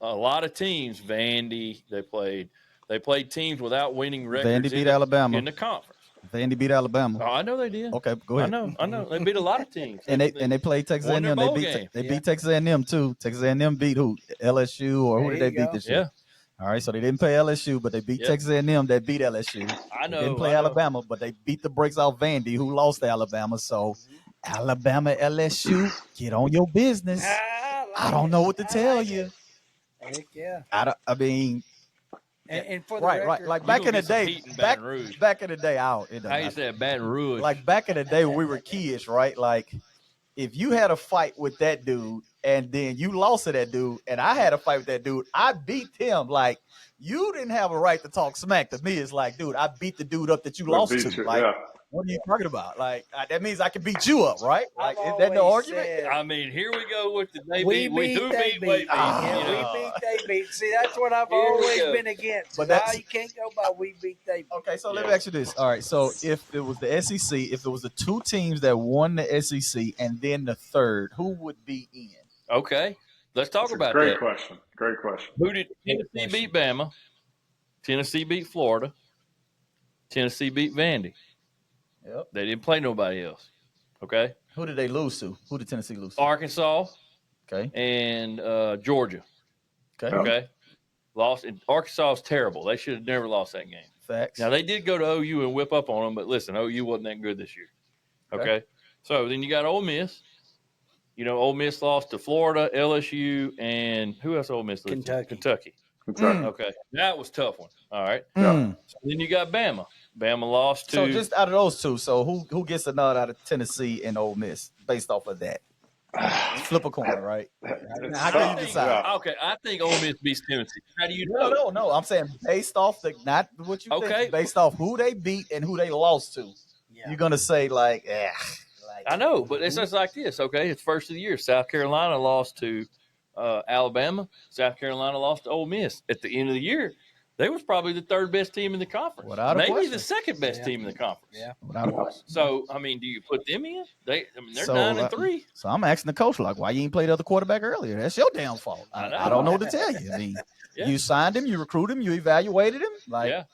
a lot of teams. Vandy, they played teams without winning records. Vandy beat Alabama in the conference. Vandy beat Alabama. Oh, I know they did. Okay, go ahead. I know. They beat a lot of teams. And they played Texas won their A&M. bowl They game. beat Texas A&M too. Texas A&M beat who? LSU or who There did they you beat go. this year? Yeah, All right, so they didn't play LSU, but they beat Yeah. Texas A&M. That beat LSU. I know. They didn't play I know. Alabama, but they beat the brakes off Vandy, who lost to Alabama. So Alabama, LSU, get on your business. I don't know what to tell you. Heck yeah. I mean, And for the right. record, Like You back gonna in the get some day, heat in Baton Rouge. back in the day, it I used to have Baton Rouge. like back in the day when we were kids, right? Like if you had a fight with that dude and then you lost to that dude, and I had a fight with that dude, I beat him. Like you didn't have a right to talk smack to me. It's like, dude, I beat the dude up that you lost to. Like, yeah. what are you talking about? Like that means I can beat you up, right? Like, I've is that no always argument? said, I mean, here we go with the they we beat, who they beat, we beat. Yeah, you know? we beat, they beat. See, that's what I've Here we always go. been against. But Now that's- you can't go by we beat, they beat. Okay, so let me ask you this. All right, so if it was the SEC, if it was the two teams that won the SEC and then the third, who would be in? Okay, let's talk That's a about great that. question. Great question. Who did Tennessee beat? Bama. Tennessee beat Florida. Tennessee beat Vandy. Yep. They didn't play nobody else. Okay. Who did they lose to? Who did Tennessee lose to? Arkansas Okay. and Georgia. Okay. Okay. Lost. And Arkansas is terrible. They should have never lost that game. Facts. Now they did go to OU and whip up on them, but listen, OU wasn't that good this year. Okay. So then you got Ole Miss. You know, Ole Miss lost to Florida, LSU, and who else? Ole Miss lost to? Kentucky. Kentucky. Kentucky. Okay, that was a tough one. All right. Mm. So then you got Bama. Bama lost to. So just out of those two, so who gets a nod out of Tennessee and Ole Miss based off of that? Flip a coin, right? How can you decide? Yeah. Okay, I think Ole Miss beats Tennessee. How do you know? No. I'm saying based off the not what you Okay. think, based off who they beat and who they lost to. Yeah. You're gonna say like, I know, but it's just like this. Okay, it's first of the year. South Carolina lost to Alabama. South Carolina lost to Ole Miss. At the end of the year, they was probably the third best team in the conference. Without a Maybe question. the second best Yeah. team in the conference. Yeah. without a question. So I mean, do you put them in? They're So, 9-3. So I'm asking the coach, like, why you ain't played the other quarterback earlier? That's your damn fault. I know. I don't know what to tell you. I mean, Yeah. you signed him, you recruited him, you evaluated him. Like, Yeah.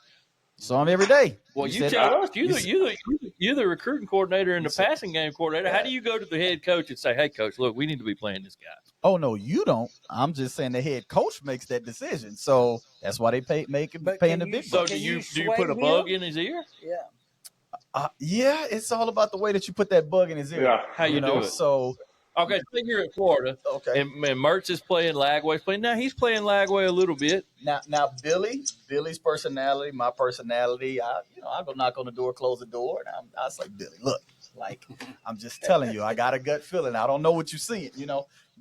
saw him every day. Well, you said- tell us. you You're the recruiting coordinator and the said- passing game coordinator. How do you go to the head coach and say, "Hey, coach, look, we need to be playing this guy"? Oh no, you don't. I'm just saying the head coach makes that decision. So that's why they paying But the can big you- So bucks. do Can you you do you put a sway bug him? in his ear? Yeah. Yeah, it's all about the way that you put that bug in his ear. Yeah. How you do it? So Okay, so here at Florida, okay. and Mertz is playing, Lagway's playing. Now he's playing Lagway a little bit. Now Billy's personality, my personality, I go knock on the door, close the door, and I say, Billy, look, like I'm just telling you, I got a gut feeling. I don't know what you're seeing,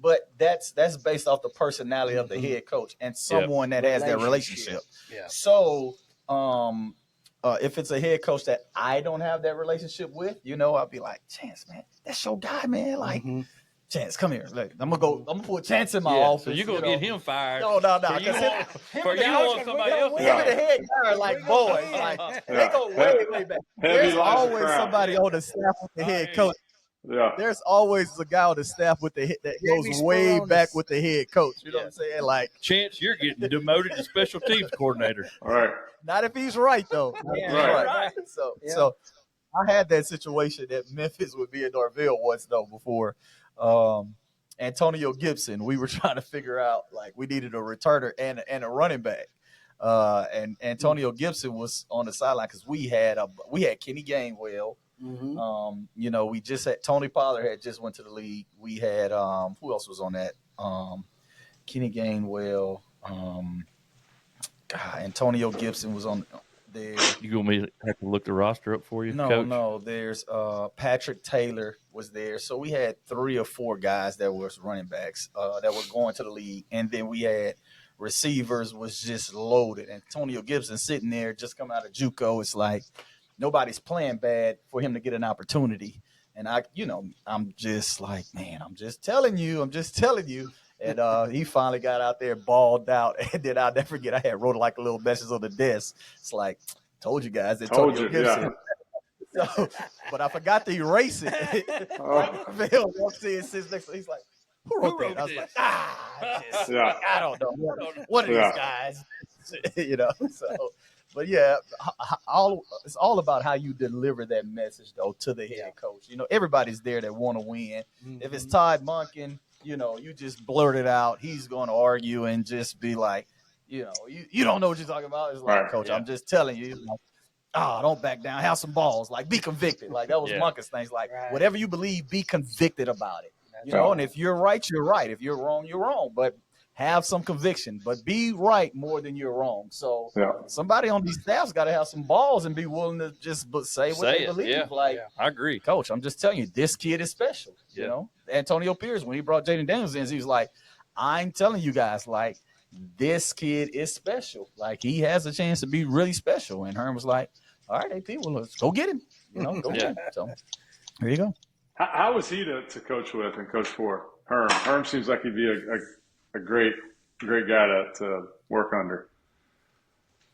but that's based off the personality of the head coach and someone that has that relationship. Yeah. So if it's a head coach that I don't have that relationship with, I'll be like, Chance, man, that's your guy, man. Like, Chance, come here. Like, I'm gonna put Chance in my office. So you're gonna get him fired. No. For you want somebody else. Him and the head guy are like boys. Like, they go way back. There's lies always crowd. somebody on the staff with the head coach. Yeah. There's always a guy on the staff with the head that Jamie goes way Sporonis. back with the head coach. You know what I'm saying? Like, Chance, you're getting demoted to special teams coordinator. All right. not if he's right though. Not if he's Yeah. Right. So I had that situation at Memphis with me and Norvell once though before. Antonio Gibson, we were trying to figure out like we needed a returner and a running back. And Antonio Gibson was on the sideline because we had Kenny Gainwell. Mm-hmm. You know, we just had Tony Pollard had just went to the league. We had who else was on that? Kenny Gainwell. Antonio Gibson was on there. You want me to have to look the roster up for you? Coach? No. There's Patrick Taylor was there. So we had 3 or 4 guys that was running backs that were going to the league, and then we had receivers was just loaded. Antonio Gibson sitting there just coming out of JUCO. It's like nobody's playing bad for him to get an opportunity. And I'm just like, man, I'm just telling you. And he finally got out there, balled out. And then I'll never forget, I had wrote like a little message on the desk. It's like, told you guys, Antonio Gibson. Yeah. So, but I forgot to erase it. Phil walks in, sits next to me. He's like, who wrote that? I was like, I don't know. What are these guys? So. But yeah, it's all about how you deliver that message though to the head coach. You know, everybody's there that want to win. Mm-hmm. If it's Todd Monken, you just blurt it out. He's going to argue and just be like, you don't know what you're talking about. It's like, Coach, I'm just telling you. Like, don't back down. Have some balls. Like, be convicted. Like that was Monken's things. Like, whatever you believe, be convicted about it. And if you're right, you're right. If you're wrong, you're wrong. But have some conviction, but be right more than you're wrong. So somebody on these staffs got to have some balls and be willing to just say what they believe. Yeah. I agree. Coach, I'm just telling you, this kid is special. Yeah. You know, Antonio Pierce, when he brought Jaden Daniels in, he was like, I'm telling you guys, like, this kid is special. Like, he has a chance to be really special. And Herm was like, all right, AP, well, let's go get him. Go get him. So there you go. How was he to coach with and coach for? Herm? Herm seems like he'd be a great guy to work under.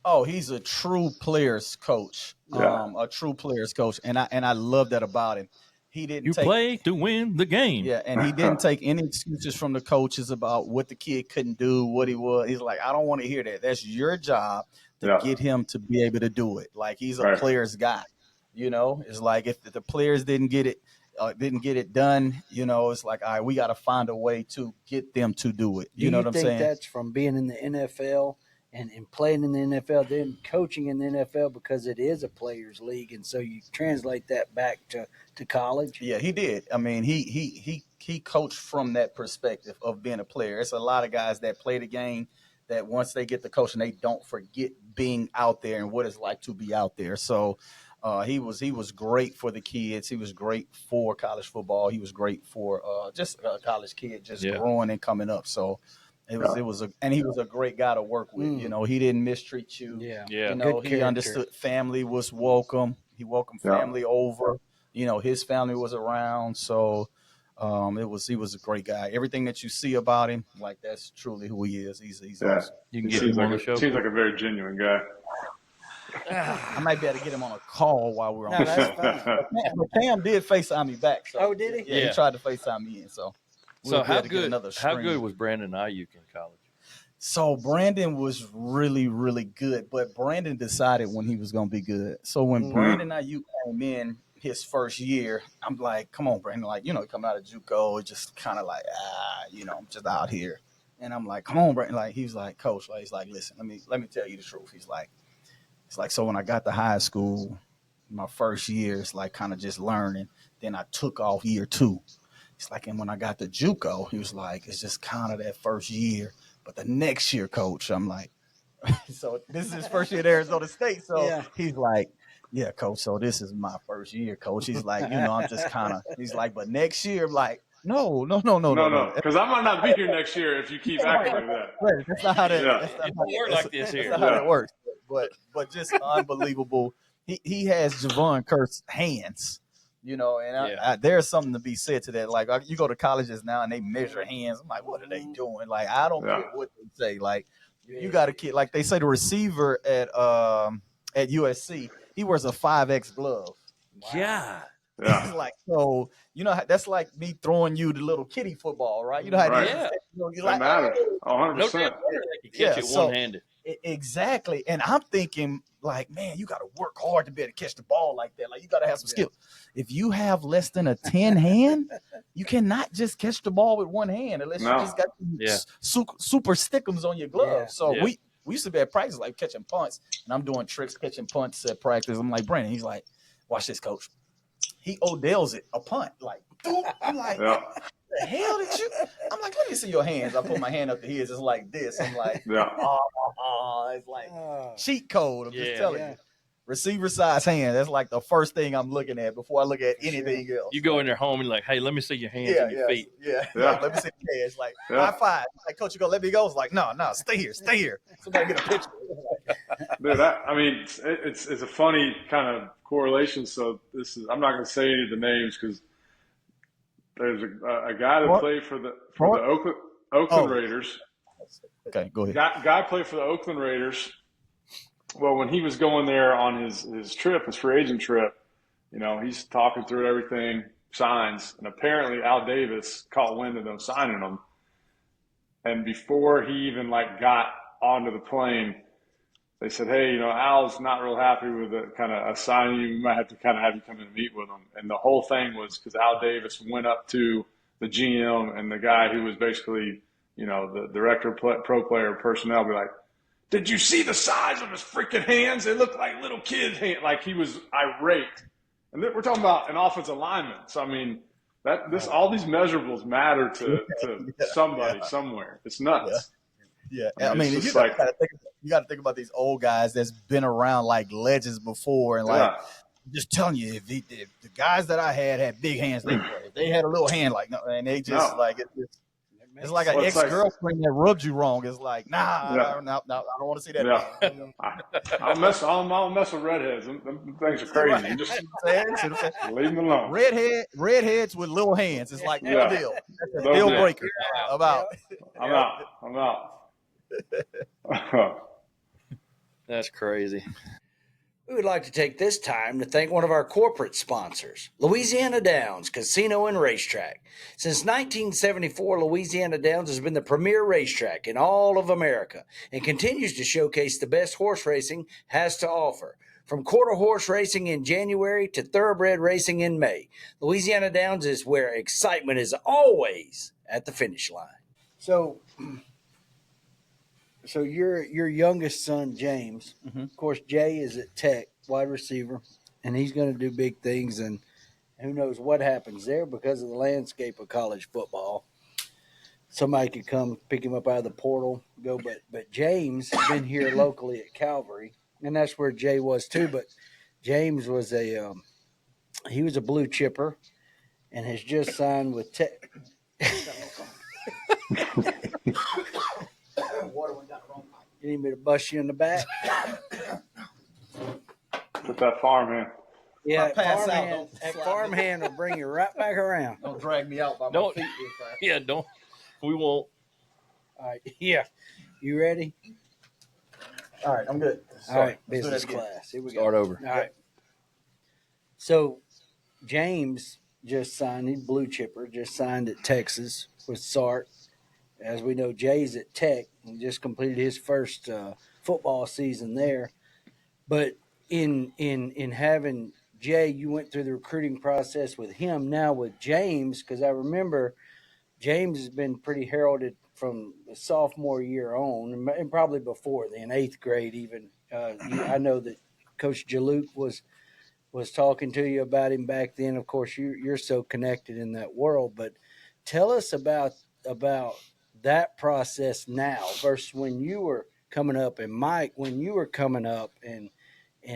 Oh, he's a true players coach. A true players coach, and I love that about him. He didn't play to win the game. Yeah, and he didn't take any excuses from the coaches about what the kid couldn't do, what he was. He's like, I don't want to hear that. That's your job to get him to be able to do it. Like, he's a players guy. It's like if the players didn't get it done, it's like, all right, we got to find a way to get them to do it. You know what I'm saying? Do you think that's from being in the NFL and playing in the NFL, then coaching in the NFL, because it is a players' league, and so you translate that back to college? Yeah, he did. I mean, he coached from that perspective of being a player. It's a lot of guys that play the game that once they get the coaching, they don't forget being out there and what it's like to be out there. So he was great for the kids. He was great for college football. He was great for just a college kid just growing and coming up. So he was a great guy to work with. He didn't mistreat you. He understood family was welcome. He welcomed family over. His family was around. So he was a great guy. Everything that you see about him, like, that's truly who he is. He's awesome. You can get him on the show. Seems like a very genuine guy. I might be able to get him on a call while we're on. No, that's fine. But Cam did FaceTime me back. So, did he? Yeah, he tried to FaceTime me in. So how good was Brandon Ayuk in college? So Brandon was really, really good, but Brandon decided when he was going to be good. So when Brandon Ayuk came in his first year, I'm like, come on, Brandon. Like, coming out of JUCO, just kind of like, I'm just out here. And I'm like, come on, Brandon. Like, he was like, Coach, like, he's like, listen, let me tell you the truth. He's like, so when I got to high school, my first year, it's like kind of just learning. Then I took off year 2. It's like, and when I got to JUCO, he was like, it's just kind of that first year. But the next year, Coach, I'm like, so this is his first year at Arizona State. So he's like, yeah, Coach, so this is my first year, Coach. He's like, I'm just kind of, he's like, but next year, I'm like, no. Because I might not be here next year if you keep acting like that. That's not how that works. But just unbelievable. He has Javon Kurtz's hands, and there's something to be said to that. Like, you go to colleges now and they measure hands. I'm like, what are they doing? Like, I don't care what they say. Like, you got a kid, like they say the receiver at USC, he wears a 5X glove. Yeah. It's like, so, that's like me throwing you the little kiddie football, right? You know how it is. That matters. 100%. They can catch it one-handed. Exactly. And I'm thinking, like, man, you got to work hard to be able to catch the ball like that. Like, you got to have some skill. If you have less than a 10 hand, you cannot just catch the ball with one hand unless you just got super stickums on your glove. Yeah. So we used to be at practice, like catching punts, and I'm doing tricks catching punts at practice. I'm like, Brandon, he's like, watch this, coach. He Odell's it a punt. Like, dude, I'm like, the hell did you? I'm like, let me see your hands. I put my hand up to his. It's like this. I'm like, it's like cheat code. I'm just telling you. Receiver size hand. That's like the first thing I'm looking at before I look at anything else. You go in their home and like, hey, let me see your hands and your feet. Like, let me see the hands. Like, high five. Like, coach, you gonna let me go? It's like, no, stay here. Somebody get a picture. Dude, I mean, it's a funny kind of correlation. So I'm not going to say any of the names because there's a guy that played for the Oakland Raiders. Okay, go ahead. Guy played for the Oakland Raiders. Well, when he was going there on his trip, his free agent trip, you know, he's talking through everything, signs, and apparently Al Davis caught wind of them signing him. And before he even got onto the plane, they said, hey, you know, Al's not real happy with the kind of assigning you. We might have to kind of have you come in and meet with him. And the whole thing was because Al Davis went up to the GM and the guy who was basically, you know, the director of pro player personnel, be like, did you see the size of his freaking hands? They look like little kids' hands. Like, he was irate. And we're talking about an offensive lineman. So, I mean, all these measurables matter to somebody somewhere. It's nuts. Yeah. I mean, you got to think about these old guys that's been around like legends before. And I'm just telling you, if the guys that I had big hands, if they had a little hand, and they just it's like an ex-girlfriend that rubbed you wrong. It's like, I don't want to see that. Yeah. I'll mess with redheads. Them things are crazy. Just leave them alone. Redheads with little hands. It's like no deal. That's a deal breaker. I'm out. That's crazy. We would like to take this time to thank one of our corporate sponsors, Louisiana Downs Casino and Racetrack. Since 1974, Louisiana Downs has been the premier racetrack in all of America and continues to showcase the best horse racing has to offer. From quarter horse racing in January to thoroughbred racing in May, Louisiana Downs is where excitement is always at the finish line. So your youngest son, James, of course, Jay is at Tech, wide receiver, and he's going to do big things, and who knows what happens there because of the landscape of college football. Somebody could come pick him up out of the portal, go, but James has been here locally at Calvary, and that's where Jay was too, but James was he was a blue chipper and has just signed with Tech. You need me to bust you in the back? Put that farmhand. Yeah, farmhand will bring you right back around. Don't drag me out by my feet. Yeah, don't. We won't. All right. Yeah. You ready? All right, I'm good. All right, business class. Here we go. Start over. All right. So James just signed, he's blue chipper, just signed at Texas with Sark. As we know, Jay's at Tech and just completed his first football season there. But in having Jay, you went through the recruiting process with him. Now with James, because I remember James has been pretty heralded from the sophomore year on, and probably before then, 8th grade even. I know that Coach Jaluk was talking to you about him back then. Of course, you're so connected in that world. But tell us about that process now versus when you were coming up, and Mike, when you were coming up, and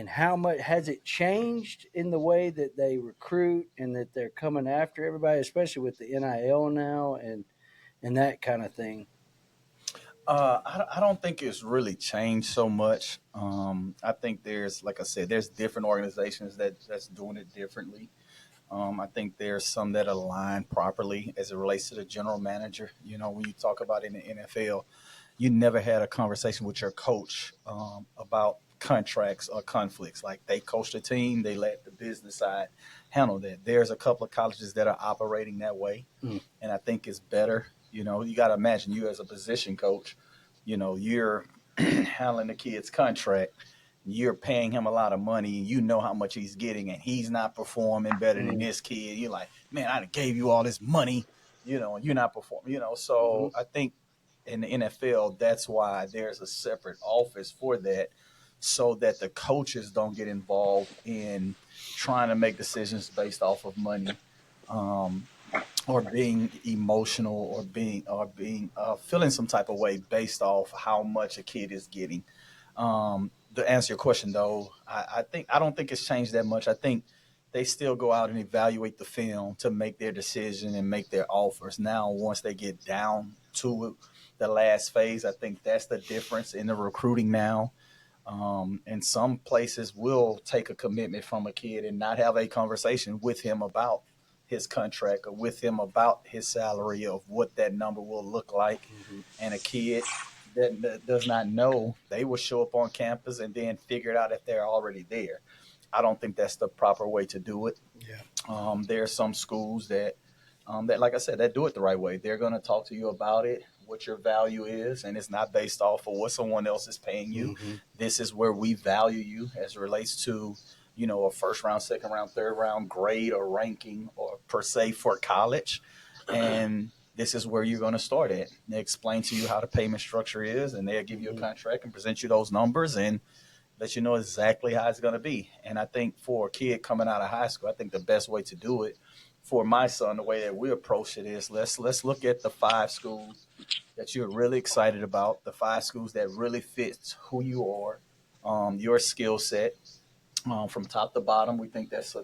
how much has it changed in the way that they recruit and that they're coming after everybody, especially with the NIL now and that kind of thing? I don't think it's really changed so much. I think there's, like I said, there's different organizations that's doing it differently. I think there's some that align properly as it relates to the general manager. You know, when you talk about in the NFL, you never had a conversation with your coach about contracts or conflicts. Like, they coach the team, they let the business side handle that. There's a couple of colleges that are operating that way, and I think it's better. You know, you got to imagine you as a position coach, you know, you're handling the kid's contract, you're paying him a lot of money, and you know how much he's getting, and he's not performing better than this kid. You're like, man, I done gave you all this money, and you're not performing, So I think in the NFL, that's why there's a separate office for that, so that the coaches don't get involved in trying to make decisions based off of money, or being emotional, or being feeling some type of way based off how much a kid is getting. To answer your question, though, I don't think it's changed that much. I think they still go out and evaluate the film to make their decision and make their offers. Now, once they get down to the last phase, I think that's the difference in the recruiting now. And some places will take a commitment from a kid and not have a conversation with him about his contract or with him about his salary, of what that number will look like. And a kid that does not know, they will show up on campus and then figure it out if they're already there. I don't think that's the proper way to do it. Yeah. There are some schools that, like I said, that do it the right way. They're going to talk to you about it, what your value is, and it's not based off of what someone else is paying you. This is where we value you as it relates to, a first round, second round, third round grade or ranking, or per se for college. And this is where you're going to start at. They explain to you how the payment structure is, and they'll give you a contract and present you those numbers and let you know exactly how it's going to be. And I think for a kid coming out of high school, I think the best way to do it for my son, the way that we approach it is, let's look at the 5 schools that you're really excited about, the 5 schools that really fits who you are, your skill set. From top to bottom, we think that's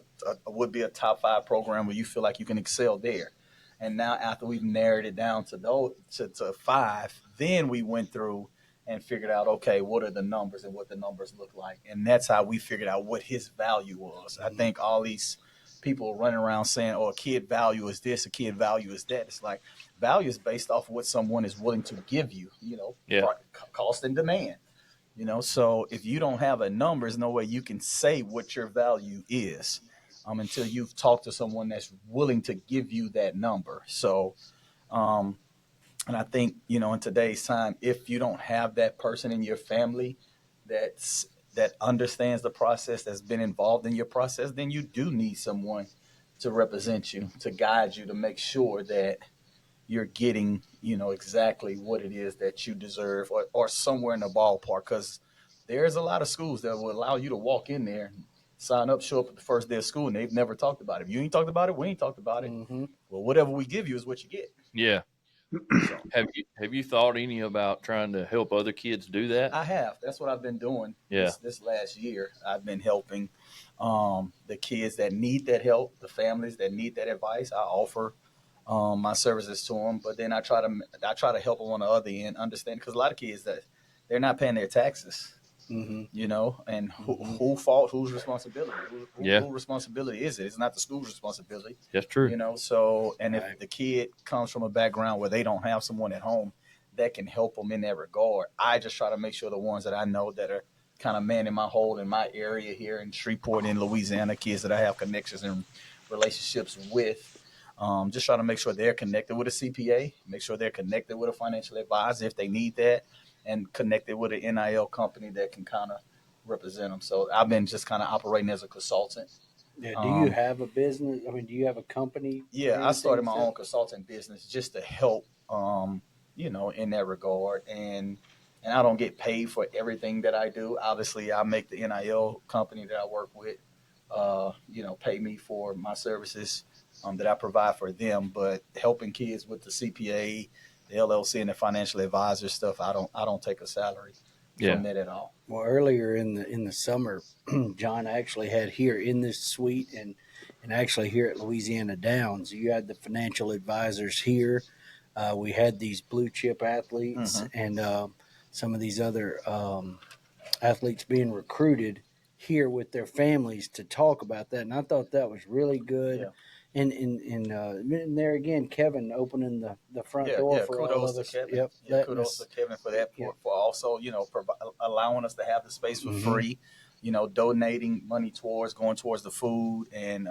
would be a top 5 program where you feel like you can excel there. And now, after we've narrowed it down to 5, then we went through and figured out, okay, what are the numbers and what the numbers look like. And that's how we figured out what his value was. I think all these people running around saying, oh, a kid value is this, a kid value is that. It's like, value is based off of what someone is willing to give you, cost and demand. So if you don't have a number, there's no way you can say what your value is until you've talked to someone that's willing to give you that number. So, and I think, in today's time, if you don't have that person in your family that understands the process, that's been involved in your process, then you do need someone to represent you, to guide you, to make sure that you're getting, exactly what it is that you deserve, or somewhere in the ballpark. Because there's a lot of schools that will allow you to walk in there, sign up, show up at the first day of school, and they've never talked about it. If you ain't talked about it, we ain't talked about it. Well, whatever we give you is what you get. Yeah. So. Have you thought any about trying to help other kids do that? I have. That's what I've been doing. Yeah. This last year, I've been helping the kids that need that help, the families that need that advice. I offer my services to them, but then I try to help them on the other end understand, because a lot of kids that they're not paying their taxes, and whose responsibility? Whose responsibility is it? It's not the school's responsibility. That's true. So, and if the kid comes from a background where they don't have someone at home that can help them in that regard, I just try to make sure the ones that I know that are kind of manning my hold in my area here in Shreveport, in Louisiana, kids that I have connections and relationships with, just try to make sure they're connected with a CPA, make sure they're connected with a financial advisor if they need that, and connected with an NIL company that can kind of represent them. So I've been just kind of operating as a consultant. Yeah. Do you have a business? I mean, do you have a company? Yeah, I started my own consulting business just to help, in that regard. And I don't get paid for everything that I do. Obviously, I make the NIL company that I work with, pay me for my services that I provide for them. But helping kids with the CPA, the LLC, and the financial advisor stuff, I don't take a salary from that at all. Well, earlier in the summer, John actually had here in this suite and actually here at Louisiana Downs, you had the financial advisors here. We had these blue chip athletes and some of these other athletes being recruited here with their families to talk about that. And I thought that was really good. Yeah. And there again, Kevin opening the front door for all of us. Kevin. Yep, kudos to Kevin for that, for also, allowing us to have the space for free, donating money going towards the food and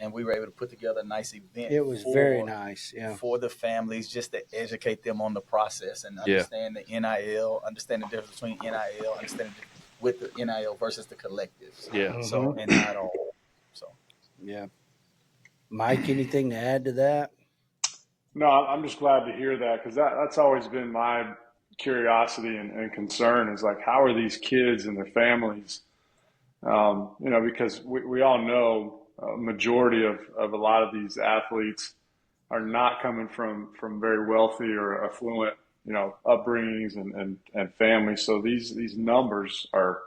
and we were able to put together a nice event. It was very nice, yeah, for the families, just to educate them on the process and understand the NIL, understand the difference between NIL, understand the difference with the NIL versus the collectives. Yeah. So and how it all. So yeah. Mike, anything to add to that? No, I'm just glad to hear that, because that's always been my curiosity and concern is like, how are these kids and their families? Because we all know a majority of a lot of these athletes are not coming from very wealthy or affluent, upbringings and families. So these numbers are,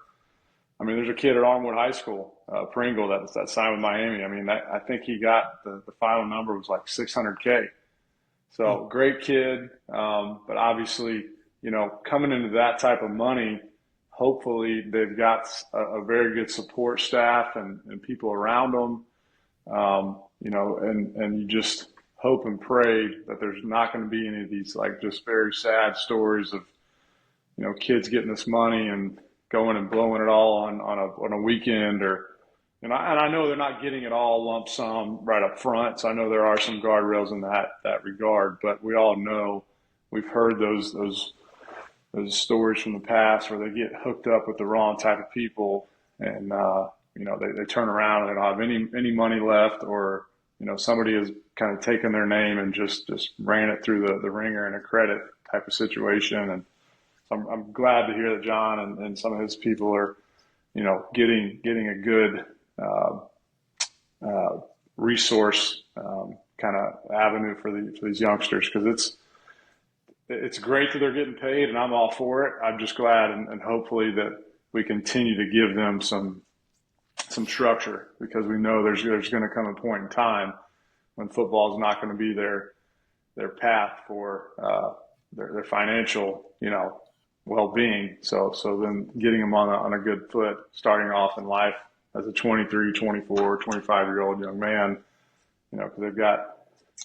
there's a kid at Armwood High School, Pringle, that signed with Miami. I think he got the final number was like $600K. So great kid. But obviously, coming into that type of money, hopefully they've got a very good support staff and people around them, and you just hope and pray that there's not going to be any of these like just very sad stories of, kids getting this money and going and blowing it all on a weekend and I know they're not getting it all lump sum right up front. So I know there are some guardrails in that regard, but we all know we've heard those stories from the past where they get hooked up with the wrong type of people and, they turn around and they don't have any money left, or, somebody has kind of taken their name and just ran it through the ringer in a credit type of situation. And so I'm glad to hear that John and some of his people are, getting a good, resource, kind of avenue for these youngsters. 'Cause it's great that they're getting paid and I'm all for it. I'm just glad and hopefully that we continue to give them some structure, because we know there's going to come a point in time when football is not going to be their path for their financial, well-being. So then getting them on a good foot, starting off in life as a 23, 24, 25-year-old young man, because they've got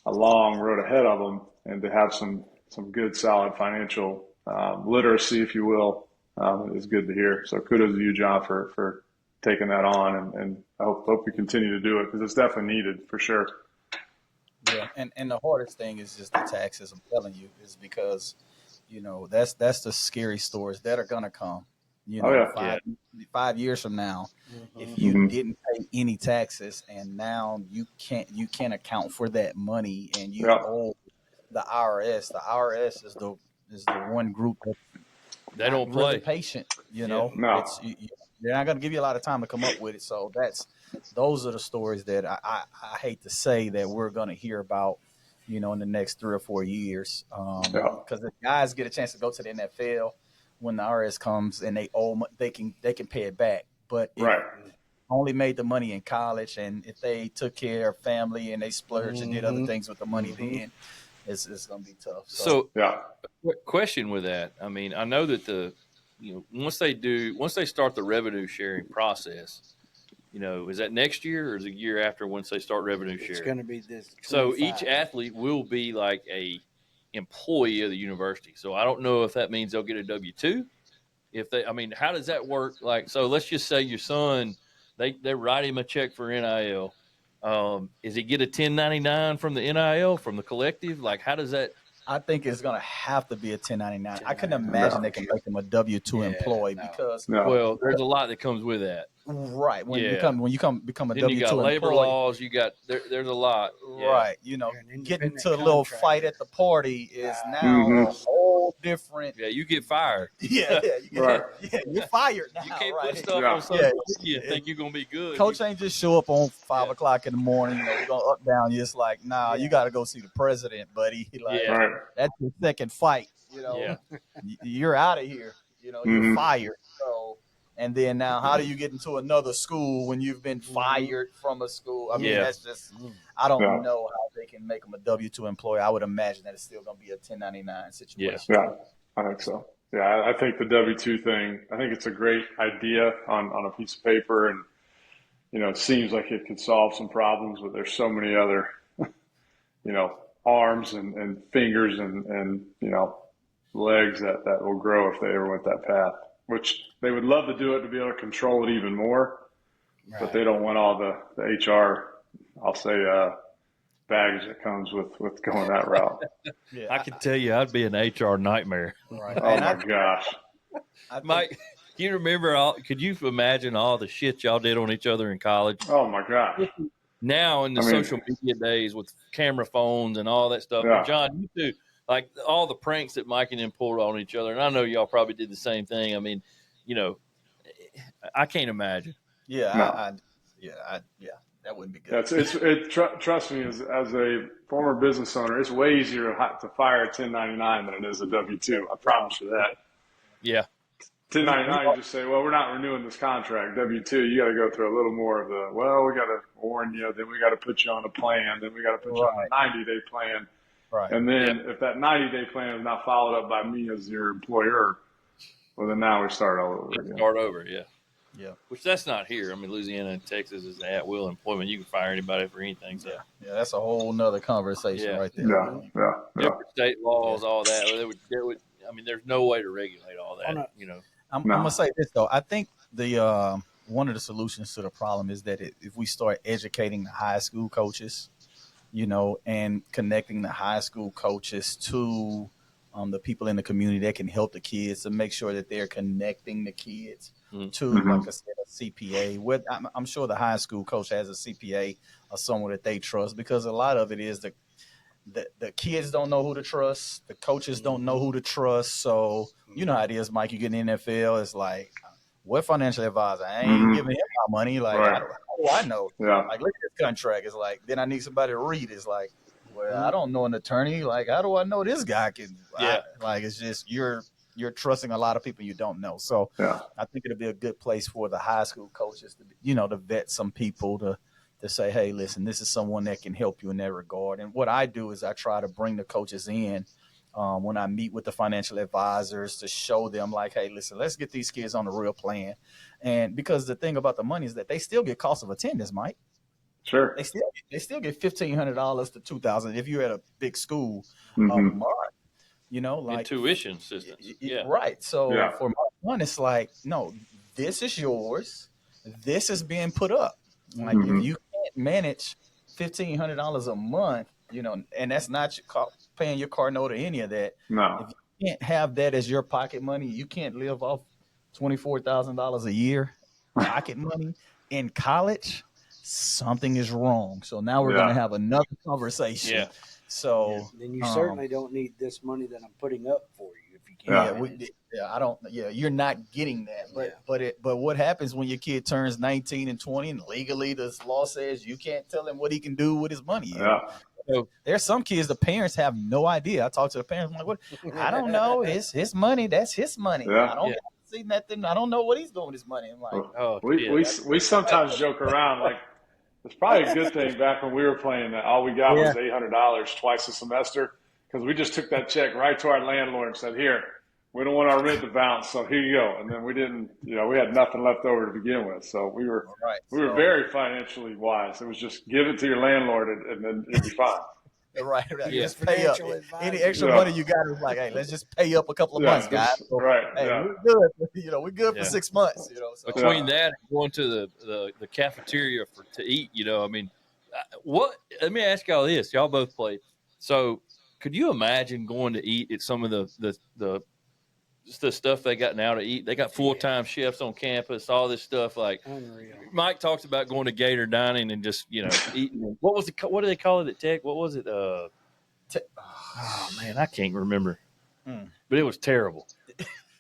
a long road ahead of them, and to have some good, solid financial literacy, if you will, is good to hear. So kudos to you, John, for taking that on, and I hope we continue to do it, because it's definitely needed for sure. Yeah, and the hardest thing is just the taxes. I'm telling you, is because that's the scary stories that are gonna come. 5 years from now, if you didn't pay any taxes and now you can't account for that money and you owe the IRS. The IRS is the one group that they don't really play patient. No. They're not going to give you a lot of time to come up with it. So those are the stories that I hate to say that we're going to hear about, in the next 3 or 4 years. Because the guys get a chance to go to the NFL when the IRS comes and they can pay it back. But if only made the money in college, and if they took care of family and they splurged and did other things with the money, then it's going to be tough. So question with that. I know that once they start the revenue sharing process, is that next year or is it a year after once they start revenue sharing? It's going to be this. 25. So each athlete will be like a employee of the university. So I don't know if that means they'll get a W-2. How does that work? Like, so let's just say your son, they write him a check for NIL. Is he get a 1099 from the NIL, from the collective? Like, how does that? I think it's going to have to be a 1099. I couldn't imagine they can make him a W-2 employee because well, there's a lot that comes with that. Right. When you become a then W-2 you got labor employee, laws, you got there's a lot. Right. Getting to a little fight at the party is now a whole different. Yeah, you get fired. Yeah, you're fired now. You can't right? put stuff on social media and think you're gonna be good. Coach ain't just show up on 5 o'clock in the morning. We're gonna up down. It's like, nah, you got to go see the president, buddy. Like, that's your second fight. You're out of here. You're fired. So, and then now, how do you get into another school when you've been fired from a school? That's just. I don't know how they can make them a W-2 employee. I would imagine that it's still going to be a 1099 situation. Yeah, I think so. Yeah, I think the W-2 thing, I think it's a great idea on a piece of paper, and it seems like it could solve some problems, but there's so many other, arms and fingers and legs that will grow if they ever went that path, which they would love to do it to be able to control it even more, but they don't want all the HR I'll say baggage that comes with going that route. Yeah, I can tell you, I'd be an HR nightmare. right. Oh my gosh. I think, Mike, can you remember could you imagine all the shit y'all did on each other in college? Oh my gosh. Now in the social media days with camera phones and all that stuff. Yeah. And John, you too, like all the pranks that Mike and them pulled on each other. And I know y'all probably did the same thing. I mean, I can't imagine. yeah, No. that wouldn't be good. Trust me, as a former business owner, it's way easier to fire a 1099 than it is a W-2. I promise you that. Yeah. 1099, you just say, well, we're not renewing this contract. W-2, you got to go through a little more of the, well, we got to warn you, then we got to put you on a plan, then we got to put you on a 90-day plan. Right. And then if that 90-day plan is not followed up by me as your employer, well, then now we start all over again. Start over, yeah. Yeah. Which that's not here. I mean, Louisiana and Texas is at-will employment. You can fire anybody for anything. So. Yeah, that's a whole nother conversation right there. Yeah. Different state laws, all that. I mean, there's no way to regulate all that, I'm going to say this, though. I think the one of the solutions to the problem is that if we start educating the high school coaches, and connecting the high school coaches to the people in the community that can help the kids, to make sure that they're connecting the kids to, like I said, a CPA. I'm sure the high school coach has a CPA or someone that they trust, because a lot of it is the kids don't know who to trust. The coaches don't know who to trust. So you know how it is, Mike. You get in the NFL, it's like, what financial advisor? I ain't giving him my money. Like, how do I know? Yeah. Like, look at this contract. It's like, then I need somebody to read. It's like, well, I don't know an attorney. Like, how do I know this guy can? Yeah. It's just you're trusting a lot of people you don't know. So I think it'll be a good place for the high school coaches to, to vet some people to say, hey, listen, this is someone that can help you in that regard. And what I do is I try to bring the coaches in when I meet with the financial advisors to show them, like, hey, listen, let's get these kids on a real plan. And because the thing about the money is that they still get cost of attendance, Mike. Sure. They still get $1,500 to $2,000 if you're at a big school a month. Like tuition systems. Yeah. Right. So for my one, it's like, no, this is yours. This is being put up. Like if you can't manage $1,500 a month, and that's not paying your car note or any of that. No. If you can't have that as your pocket money, you can't live off $24,000 a year pocket money in college. Something is wrong. So now we're going to have another conversation. Yeah. So then you certainly don't need this money that I'm putting up for you if you can't. You're not getting that. But what happens when your kid turns 19 and 20 and legally the law says you can't tell him what he can do with his money? So there's some kids, the parents have no idea. I talk to the parents, I'm like, what? I don't know. It's his money. That's his money. I don't see nothing. I don't know what he's doing with his money. I'm like, we sometimes joke around like, it's probably a good thing back when we were playing that all we got was $800 twice a semester, because we just took that check right to our landlord and said, here, we don't want our rent to bounce, so here you go. And then we didn't, we had nothing left over to begin with. So we were very financially wise. It was just give it to your landlord and then it'd be fine. Right. Just pay up. Any extra money you got is like, hey, let's just pay up a couple of months, guys. So, hey, we're good. We're good for 6 months. So. Between that and going to the cafeteria to eat, I mean, what? Let me ask y'all this: y'all both played, so could you imagine going to eat at some of the stuff they got now to eat? They got full-time chefs on campus, all this stuff. Like Unreal. Mike talks about going to Gator Dining and just eating. What do they call it at Tech? What was it? Oh man, I can't remember. But it was terrible.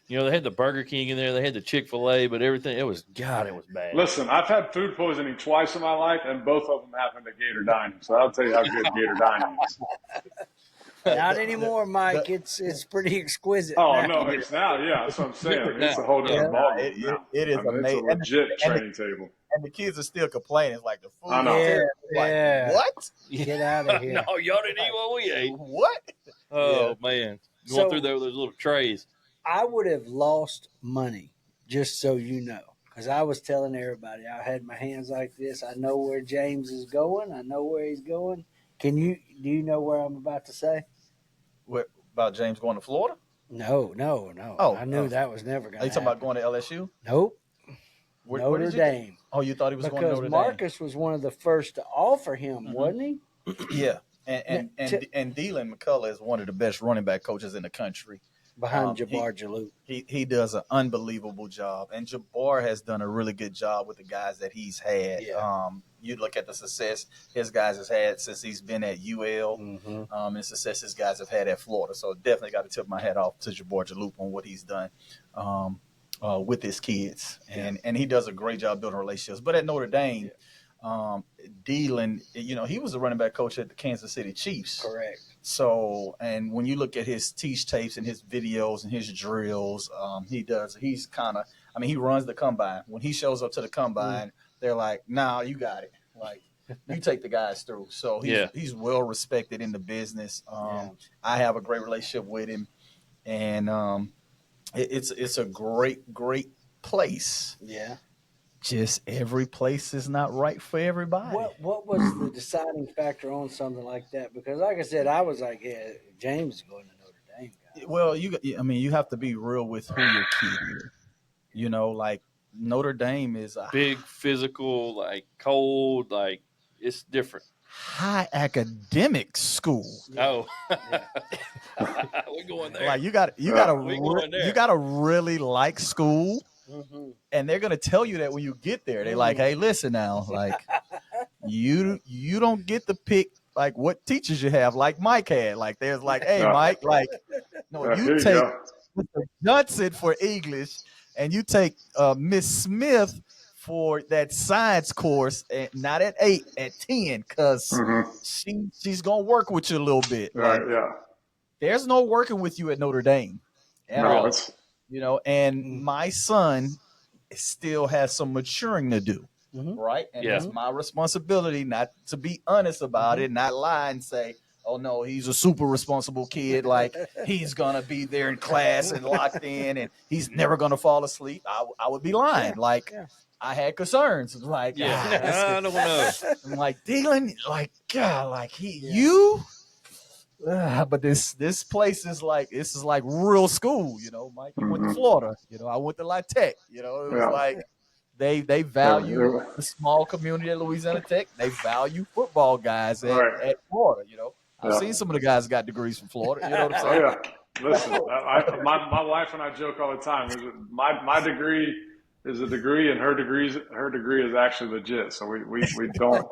They had the Burger King in there, they had the Chick-fil-A, but everything it was bad. Listen, I've had food poisoning twice in my life, and both of them happened at Gator Dining. So I'll tell you how good Gator Dining is. Not anymore, Mike. It's pretty exquisite. Oh, no, it's now. Yeah, that's what I'm saying. It's a whole different ballgame. It is amazing. It's a legit training table. And the kids are still complaining. It's like the food. I know. Yeah. What? Get out of here. No, y'all didn't eat what we ate. What? Oh, man. Going through those little trays. I would have lost money, just so you know, because I was telling everybody I had my hands like this. I know where James is going. I know where he's going. Do you know where I'm about to say? What about James going to Florida? No. Oh, I knew that was never going to happen. Are you talking about going to LSU? Nope. Notre Dame. Oh, you thought he was going to Notre Because Dame? Marcus was one of the first to offer him, wasn't he? Yeah. And Dylan McCullough is one of the best running back coaches in the country. Behind Jabbar Jaloop. He does an unbelievable job. And Jabbar has done a really good job with the guys that he's had. Yeah. You look at the success his guys has had since he's been at UL, and success his guys have had at Florida. So definitely got to tip my hat off to Jabbar Jaloop on what he's done with his kids. And he does a great job building relationships. But at Notre Dame, Dylan, he was a running back coach at the Kansas City Chiefs. Correct. So, and when you look at his teach tapes and his videos and his drills, he runs the combine. When he shows up to the combine, they're like, nah, you got it. Like, you take the guys through. So he's well respected in the business. I have a great relationship with him, and it's a great place. Yeah. Just every place is not right for everybody. What was the deciding factor on something like that? Because, like I said, I was like, yeah, James is going to Notre Dame. Guys. Well, you have to be real with who your kid is. Like Notre Dame is a big, physical, like cold, like it's different. High academic school. Oh, we're going there. Like you gotta really like school. And they're gonna tell you that when you get there. They're like, "Hey, listen now, like you don't get to pick like what teachers you have, like Mike had. Like there's like, hey, Mike, like no, you take Mr. Johnson for English, and you take Miss Smith for that science course, and not at 8, at 10, because she's gonna work with you a little bit. Right? Like, there's no working with you at Notre Dame at all. And my son still has some maturing to do, right? And that's my responsibility, not to be honest about it, not lie and say, oh, no, he's a super responsible kid. Like, he's going to be there in class and locked in, and he's never going to fall asleep. I would be lying. Like, I had concerns. Like, I don't know. I'm like, Dylan, like, God, like, you... but this place is like, this is like real school, Mike, you went to Florida, I went to La Tech, it was like they value the small community at Louisiana Tech. They value football guys at Florida, I've seen some of the guys got degrees from Florida, you know what I'm saying? Listen, my wife and I joke all the time. My degree is a degree, and her degree is actually legit. So we don't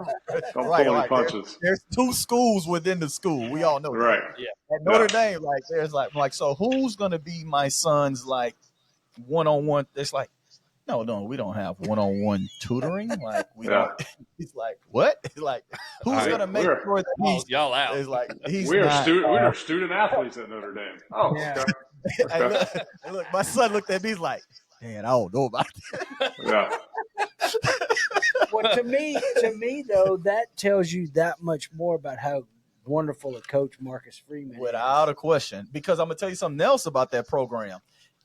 pull any punches. There's 2 schools within the school. We all know that. Right. Yeah. At Notre Dame, like there's like so who's gonna be my son's like one-on-one? It's like no, we don't have one-on-one tutoring. Like we don't. He's like what? Like who's gonna make sure that he's y'all out? It's like we are student athletes at Notre Dame. Oh, okay. And look, my son looked at me. He's like, man, I don't know about that. Well, to me though, that tells you that much more about how wonderful a coach Marcus Freeman is. Without a question. Because I'm gonna tell you something else about that program.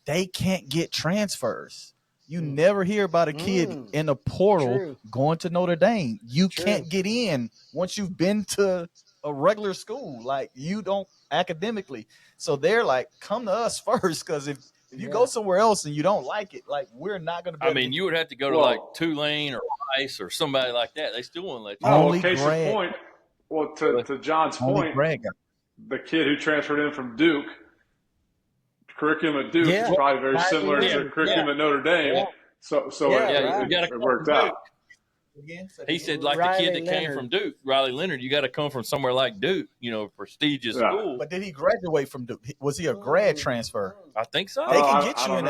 They can't get transfers. You never hear about a kid in the portal going to Notre Dame. You can't get in once you've been to a regular school. Like you don't academically. So they're like, come to us first, because if you go somewhere else and you don't like it, like we're not going to be. I mean, you would have to go to like Tulane or Rice or somebody like that. They still won't let you. Only case in Greg. point. Well, to John's point, the kid who transferred in from Duke, curriculum at Duke is probably very similar to the curriculum at Notre Dame. Yeah. So it worked out. He said, like Riley the kid that came Leonard. from Duke, Riley Leonard, you got to come from somewhere like Duke, prestigious school. But did he graduate from Duke? Was he a grad transfer? I think so. They can get you in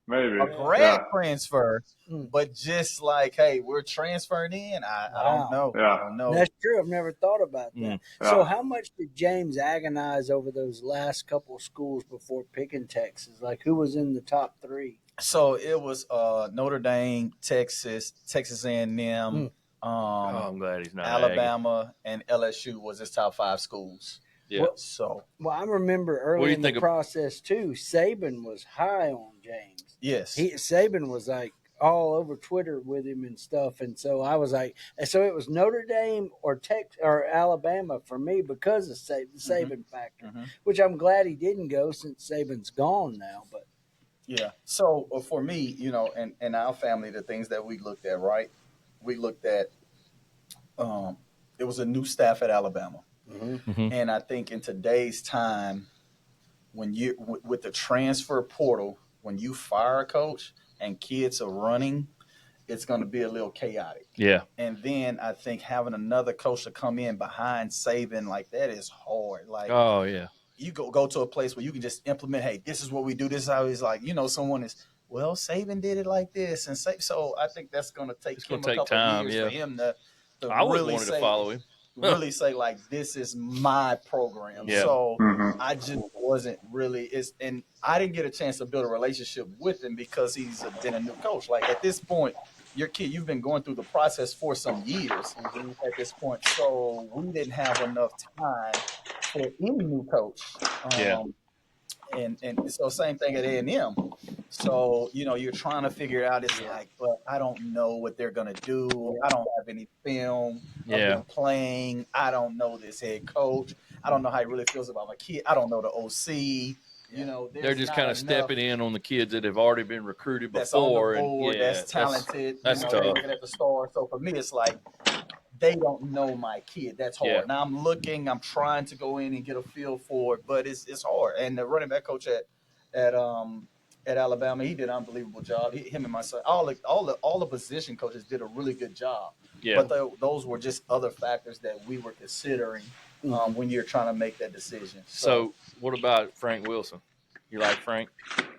Maybe a grad transfer, but just like, hey, we're transferring in. I don't know. Yeah. I don't know. That's true. I've never thought about that. So how much did James agonize over those last couple of schools before picking Texas? Like who was in the top 3? So it was Notre Dame, Texas A&M, I'm glad he's not Alabama, and LSU was his top 5 schools. Yeah. Well, I remember early in the process too, Saban was high on James. Yes. Saban was like all over Twitter with him and stuff. And so I was like, so it was Notre Dame or Alabama for me because of the Saban factor, which I'm glad he didn't go since Saban's gone now. But Yeah. So for me, and our family, the things that we looked at, right? We looked at it was a new staff at Alabama, and I think in today's time, when with the transfer portal, when you fire a coach and kids are running, it's going to be a little chaotic. Yeah. And then I think having another coach to come in behind Saban like that is hard. Like, Oh yeah. you go to a place where you can just implement, hey, this is what we do. This is how it's like, someone is, well, Saban did it like this. And so I think that's going to take It's him gonna a take couple of time, years yeah. for him to I wouldn't really want to say, follow him. really say like, this is my program. Yeah. So Mhm. I just wasn't really, and I didn't get a chance to build a relationship with him because he's been a new coach. Like at this point, your kid, you've been going through the process for some years at this point. So we didn't have enough time for any new coach. Yeah. And so same thing at A&M. So, you're trying to figure out, it's like, but I don't know what they're going to do. I don't have any film of Yeah. them playing. I don't know this head coach. I don't know how he really feels about my kid. I don't know the OC. They're just kind of stepping in on the kids that have already been recruited that's on the before, board, and that's talented. That's They're tough. looking at the star. So for me, it's like, they don't know my kid. That's hard. Yeah. Now I'm trying to go in and get a feel for it, but it's hard. And the running back coach at Alabama, he did an unbelievable job. Him and my son, all the position coaches did a really good job. Yeah. But those were just other factors that we were considering when you're trying to make that decision. So what about Frank Wilson? You like Frank?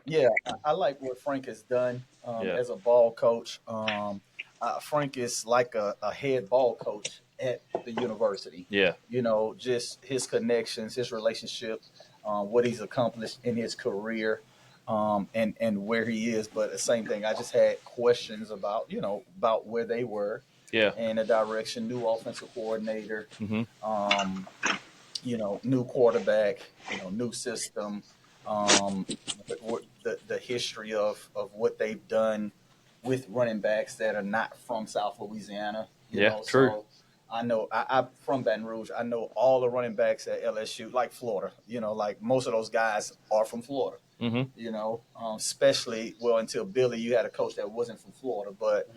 Yeah, I like what Frank has done Yeah. as a ball coach. Frank is like a head ball coach at the university. Yeah. Just his connections, his relationship, what he's accomplished in his career, and where he is. But the same thing, I just had questions about where they were. Yeah. And the direction, new offensive coordinator, Mm-hmm. New quarterback, new system, the history of what they've done with running backs that are not from South Louisiana. True. So I know I'm from Baton Rouge. I know all the running backs at LSU, like Florida. Like most of those guys are from Florida. Mm-hmm. Especially until Billy, you had a coach that wasn't from Florida, but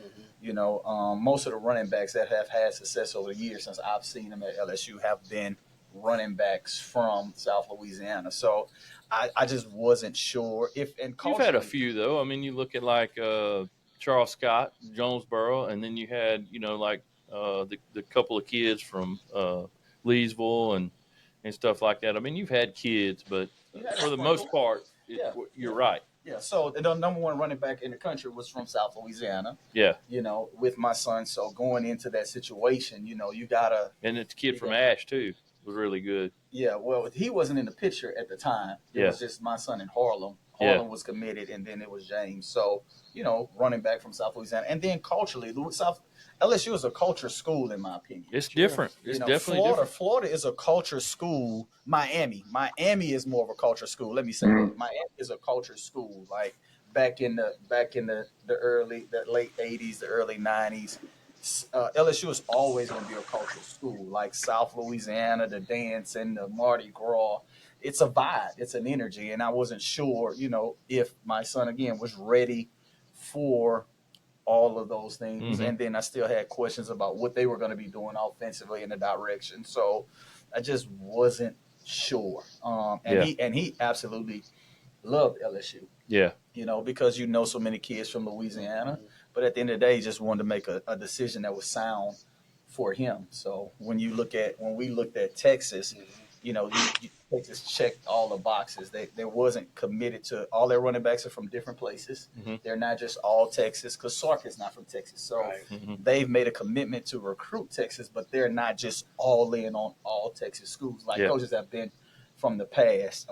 most of the running backs that have had success over the years since I've seen them at LSU have been running backs from South Louisiana. So I just wasn't sure if. And You've had a few though. I mean, you look at like Charles Scott, Jonesboro, and then you had the couple of kids from Leesville and stuff like that. I mean, you've had kids, but for the most part, you're right. Yeah. So the number one running back in the country was from South Louisiana. Yeah. With my son. So going into that situation, you gotta. And it's a kid from Ash too. Was really good. Yeah, well, he wasn't in the picture at the time. It was just my son in Harlem. Harlem was committed, and then it was James. So, running back from South Louisiana. And then culturally, LSU is a culture school, in my opinion. It's different. It's definitely different. Florida is a culture school. Miami is more of a culture school. Let me say that. Miami is a culture school. Like back in the late 80s, the early 90s. LSU is always going to be a cultural school, like South Louisiana, the dance and the Mardi Gras. It's a vibe, it's an energy, and I wasn't sure, if my son again was ready for all of those things. And then I still had questions about what they were going to be doing offensively in the direction. So I just wasn't sure. And he absolutely loved LSU. Yeah. Because so many kids from Louisiana. But at the end of the day, he just wanted to make a decision that was sound for him. So when we looked at Texas, Texas checked all the boxes. They wasn't committed to all their running backs are from different places. Mm-hmm. They're not just all Texas, because Sark is not from Texas. So they've made a commitment to recruit Texas, but they're not just all in on all Texas schools like coaches have been from the past.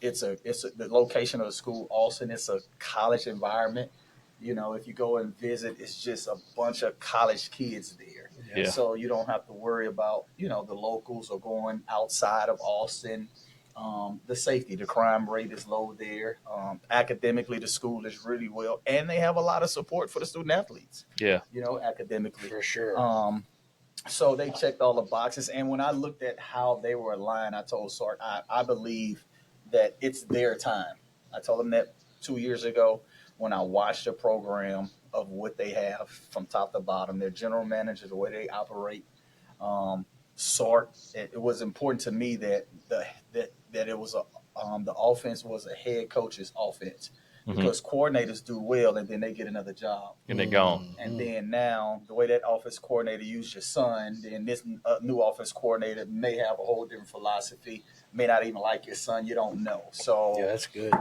It's the location of the school. Austin, it's a college environment. If you go and visit, it's just a bunch of college kids there. Yeah. So you don't have to worry about, the locals or going outside of Austin. The safety, the crime rate is low there. Academically, the school is really well. And they have a lot of support for the student athletes. Yeah. Academically. For sure. So they checked all the boxes. And when I looked at how they were aligned, I told Sark, I believe that it's their time. I told him that 2 years ago when I watched the program of what they have from top to bottom, their general manager, the way they operate. Sort. It was important to me that it was the offense was a head coach's offense because coordinators do well and then they get another job and they're gone. and then now the way that offense coordinator used your son, then this new offense coordinator may have a whole different philosophy, may not even like your son, you don't know. So Yeah, that's good.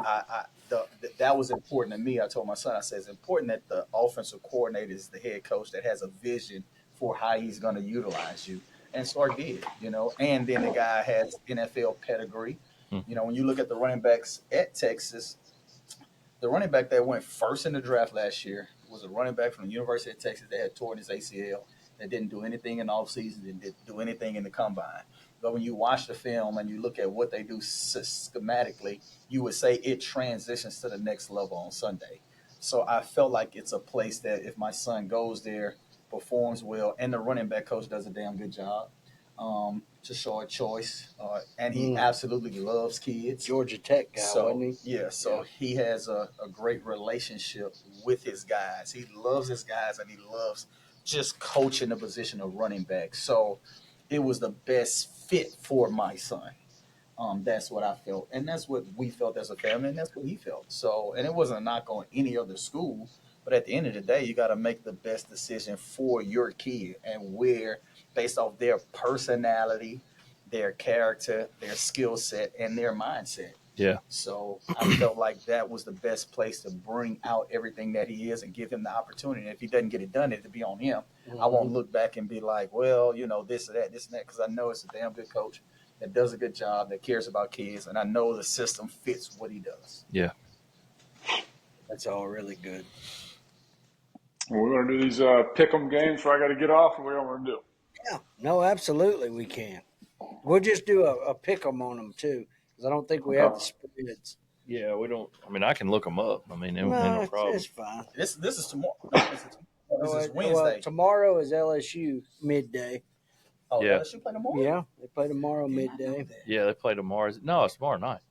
that was important to me. I told my son, I said, it's important that the offensive coordinator is the head coach that has a vision for how he's going to utilize you. And Sark did, and then the guy has NFL pedigree. When you look at the running backs at Texas, the running back that went first in the draft last year was a running back from the University of Texas that had torn his ACL, that didn't do anything in the offseason, didn't do anything in the combine. But when you watch the film and you look at what they do schematically, you would say it transitions to the next level on Sunday. So I felt like it's a place that if my son goes there, performs well, and the running back coach does a damn good job. Short choice, and he absolutely loves kids. Georgia Tech guy, wasn't he? Yeah, so he has a great relationship with his guys. He loves his guys, and he loves just coaching the position of running back. So it was the best fit for my son. That's what I felt, and that's what we felt as a family, and that's what he felt. So, and it wasn't a knock on any other school. But at the end of the day, you got to make the best decision for your kid and where, based off their personality, their character, their skill set, and their mindset. Yeah. So I felt like that was the best place to bring out everything that he is and give him the opportunity. And if he doesn't get it done, it'll be on him. I won't look back and be like, well, this or that, because I know it's a damn good coach that does a good job, that cares about kids, and I know the system fits what he does. Yeah. That's all really good. We're going to do these pick-em games before I got to get off, and what do you want to do? Yeah, no, absolutely we can. We'll just do a pick 'em on them too, because I don't think we have the spreads. Yeah, we don't. I mean, I can look them up. I mean, no problem. It's fine. This is tomorrow. This is Wednesday. Tomorrow is LSU midday. Oh, Yeah. LSU play tomorrow? Yeah, they play tomorrow midday. Yeah, they play tomorrow. No, it's tomorrow night.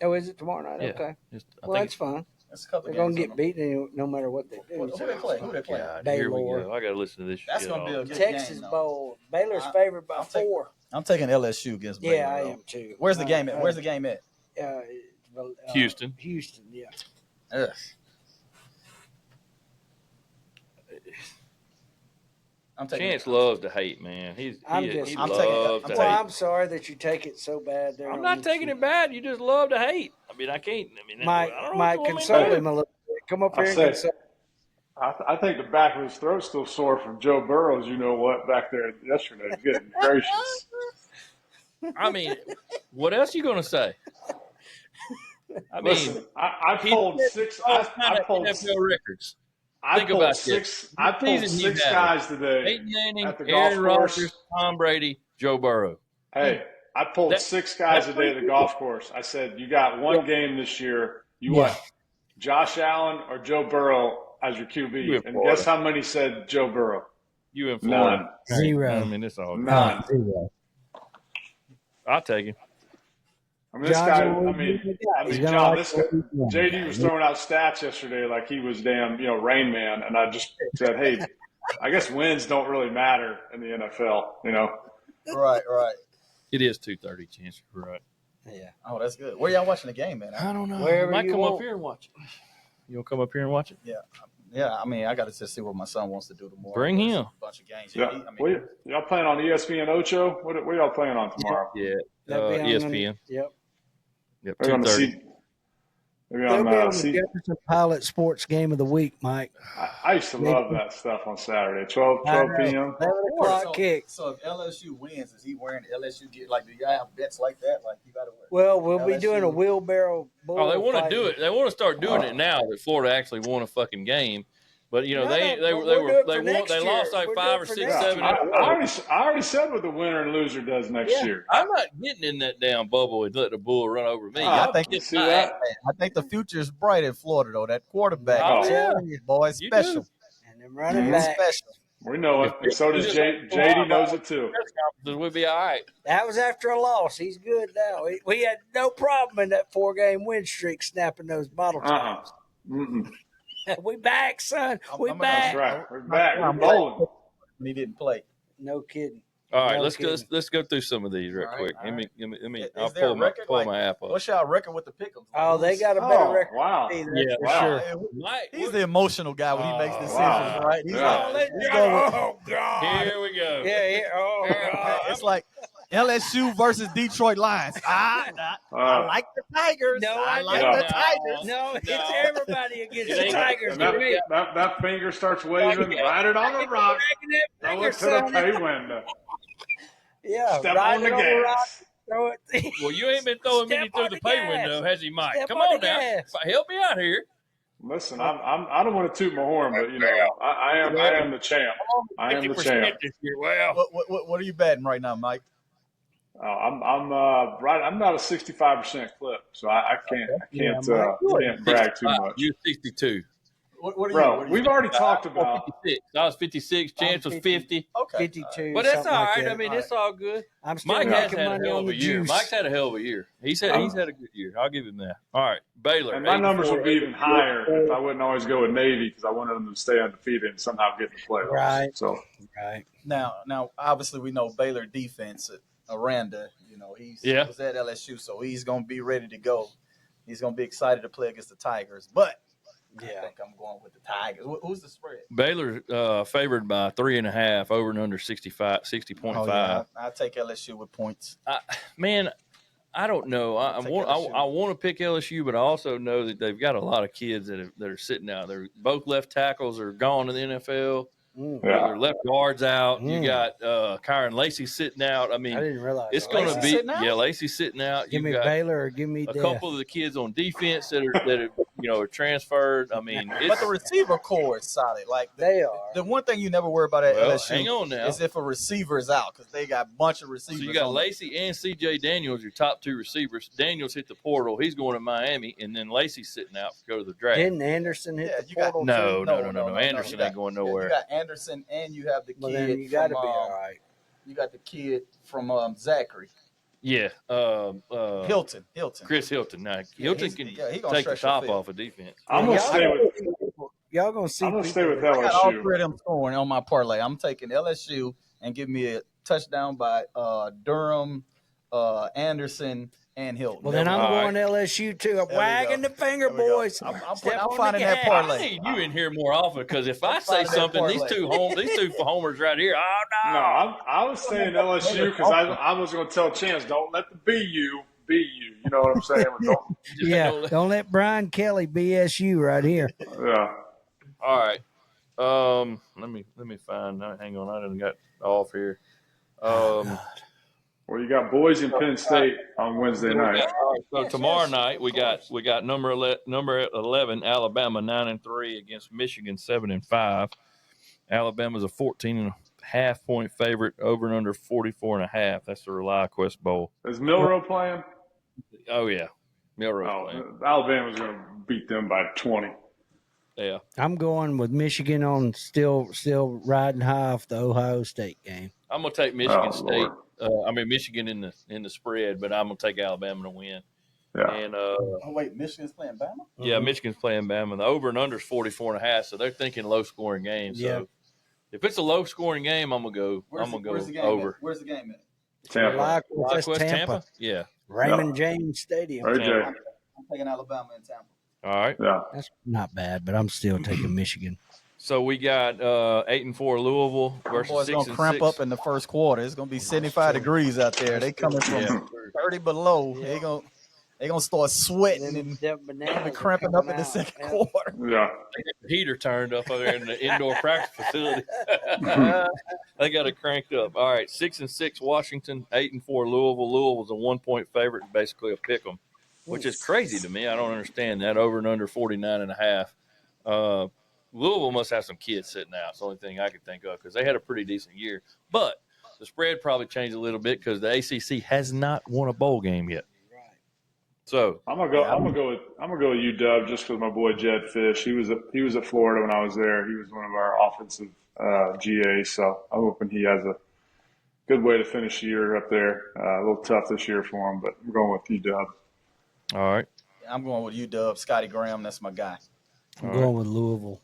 Oh, is it tomorrow night? Yeah. Okay. I Well, think that's fine. That's a couple They're going to games get beaten no matter what they do. Who they play? Who they play? God, here we Baylor. go. I got to listen to this That's shit. going to be a good Texas game, though. Bowl. Baylor's favored by 4. I'm taking LSU against Baylor. Yeah, I though. am too. Where's the game at? Where's the game at? Houston. Houston, yeah. Ugh. I'm taking Chance loves to hate, man. He I'm loves taking- to Well, hate. I'm sorry that you take it so bad there. I'm on not taking YouTube. it bad. You just love to hate. I mean, I can't. I mean, I Mike, don't know Mike, what you want me to console do. him a little bit. Come up I here and say- console. I think the back of his throat's still sore from Joe Burrow's, you know what, back there yesterday. Good gracious. I mean, what else you gonna say? I mean, Listen, I pulled six. I pulled NFL records. I Think pulled about six. this. I pulled Season six he's having. guys today Peyton Manning, at the golf Aaron course. Rodgers, Tom Brady, Joe Burrow. Hey, I pulled That- 6 guys that's today at the pretty golf course. I said, you got one game this year. You want Josh Allen or Joe Burrow as your You QB? in And Florida. guess how many said Joe Burrow? You in Florida? None. 0. I mean, it's all good. None. 0. I'll take him. I mean, this John's guy. a I really mean, good guy. He's gonna John. like This what guy, he's doing. JD was throwing out stats yesterday like he was damn, Rain Man, and I just said, hey, I guess wins don't really matter in the NFL. Right. It is 2:30. Chance, you're right. Yeah. Oh, that's good. Where y'all watching the game, man? I don't know. Wherever I might you come want. up here and watch it. You want to come up here and watch it? Yeah, I mean, I got to just see what my son wants to do tomorrow. Bring There's him. a bunch of games. Yeah. I mean, Y'all playing on ESPN Ocho? What y'all playing on tomorrow? Yeah. They'll be on ESPN. Yep. Yep. Maybe on the 2:30. C. Maybe They'll on be on the C. Jefferson Pilot Sports Game of the Week, Mike. I used to love that stuff on Saturday. 12 p.m. 11 o'clock kick. So if LSU wins, is he wearing LSU gear? Like, do y'all have bets like that? Like, you got to wear. Well, we'll be LSU. doing a wheelbarrow bull. Oh, they want to fight. do it. They want to start doing it now that Florida actually won a fucking game. But No, but we'll do it for next they year. lost like We'll do 5 it or for 6, next 7. year. I already said what the winner and loser does next Yeah. year. I'm not getting in that damn bubble and let the bull run over me. I Y'all think get See my that? ass. I think the future is bright in Florida, though. That quarterback, Oh, I'm telling you, boy, You special. do. And them running Mhm. back. Special. We know it. And so does JD knows it too. Press conferences, we'll be all right. That was after a loss. He's good now. We had no problem in that 4-game win streak snapping those bottle Uh-uh. tops. We back, son. We I'm back. That's right. We're back. We're bowling. When he didn't play. No kidding. All right, No let's kidding. go through some of these real All right, quick. all Let right. me. Is I'll there a pull my record? Like, app up. what's y'all record with the pick'ems? Oh, they got a better Oh, record. wow. That's Yeah, for wow. sure. He's the emotional guy when he makes decisions, wow. right? He's Yeah. like, Oh, God. Here we go. Yeah. Oh, God. it's like LSU versus Detroit Lions. I like the Tigers. No, I I like don't. the Tigers. No, it's everybody against It the ain't- Tigers. And that finger starts waving. Ride it on the rock. Throw it to the pay window. Yeah, Step ride on the it the rock, gas. throw it. Well, you ain't been throwing many Step through on the the pay gas. window, has he, Mike? Step Come on on the now, gas. help me out here. Listen, I don't want to toot my horn, but I am the champ. I am the 50% champ. this year. Well, What are you betting right now, Mike? I'm right. I'm not a 65% clip, so I can't brag too much. You're 62. What are you? Bro, What are you we've already talked I'm about. 56. I was 56. Chance was 50. Okay. 52. But that's something all like right. that. I mean, it's all good. I'm still Mike has making had a money hell on of the a year. juice. Mike's had a hell of a year. He's had a good year. I'll give him that. All right, Baylor. And my numbers 84. would be even higher if I wouldn't always go with Navy because I wanted them to stay undefeated and somehow get in the playoffs. Right. So Right. Now, obviously, we know Baylor defense. Aranda, he was at LSU, so he's gonna be ready to go. He's gonna be excited to play against the Tigers. But I think I'm going with the Tigers. Who's the spread? Baylor favored by 3.5, over and under 60.5. Oh, yeah, I'll take LSU with points. Man, I don't know. I want to pick LSU, but I also know that they've got a lot of kids that are sitting out there. Both left tackles are gone to the NFL. Their left guard's out. You got Kyron Lacey sitting out. I mean, I didn't realize it's that. going to be sitting out? Lacey's sitting out. Give me got Baylor or give me a Death. couple of the kids on defense that are transferred. I mean, But the receiver core is solid. Like They are. The one thing you never worry about at LSU hang on now. is if a receiver is out because they got a bunch of receivers. So you got on Lacey and C.J. Daniels, your top two receivers. Daniels hit the portal. He's going to Miami, and then Lacey's sitting out to go to the draft. Didn't Anderson hit the you got- portal? No. too? Anderson ain't going nowhere. You got Anderson and you have the kid. Well, then you got to be from, all right. You got the kid from Zachary. Yeah. Hilton. Chris Hilton. Now, Hilton he can gonna take the stretch top the field. off of defense. I'm gonna stay with Y'all gonna see. with I got all LSU. three of them scoring on my parlay. I'm taking LSU and give me a touchdown by Durham, Anderson, and Hilton. Well, then I'm All going LSU too. I'm we wagging go. the finger, There we go. boys. I'm Step on finding the that gas. parlay. I need you in here more often because if I say finding that something, these parlay. two homers right here. Oh no! No, I was saying LSU because I was going to tell Chance, don't let the BU be you. You know what I'm saying? Don't, Yeah, don't let Brian Kelly BSU right here. yeah. All right. Let me find. Hang on, I done got off here. Well, you got Boise and Penn State on Wednesday night. All right, so tomorrow night we got number 11 Alabama 9-3 against Michigan 7-5. Alabama's a 14.5 point favorite, over and under 44.5. That's the ReliaQuest Bowl. Is Milroe playing? Oh yeah, Milroe's playing. Alabama's going to beat them by 20. Yeah. I'm going with Michigan on still riding high off the Ohio State game. I'm gonna take Michigan State. Lord. Michigan in the spread, but I'm gonna take Alabama to win. Yeah. And Oh wait, Michigan's playing Bama? yeah, Michigan's playing Bama. The over and under is 44.5, so they're thinking low scoring game. So Yeah. if it's a low scoring game, I'm gonna go. Where's I'm gonna where's the go game over. At? Where's the game at? Tampa. That's ReliaQuest, Tampa. Yeah. Raymond James Stadium. Right, Jay. I'm taking Alabama and Tampa. All right. Yeah. That's not bad, but I'm still taking Michigan. So we got 8-4 Louisville versus Boys gonna 6-6. cramp up in the first quarter. It's gonna be 75 degrees out there. They coming from 30 below. They gonna start sweating and be cramping up in the second quarter. Yeah. Heater turned up over there in the indoor practice facility. They got it cranked up. All right, 6-6 Washington, 8-4 Louisville. Louisville's a 1 point favorite, basically a pick 'em, which is crazy to me. I don't understand that. Over and under 49.5. Louisville must have some kids sitting out. It's the only thing I could think of because they had a pretty decent year. But the spread probably changed a little bit because the ACC has not won a bowl game yet. So I'm gonna go with UW just because my boy Jed Fish. He was at Florida when I was there. He was one of our offensive GAs. So I'm hoping he has a good way to finish the year up there. A little tough this year for him, but I'm going with UW. all right. I'm going with UW. Scotty Graham, that's my guy. I'm going with Louisville.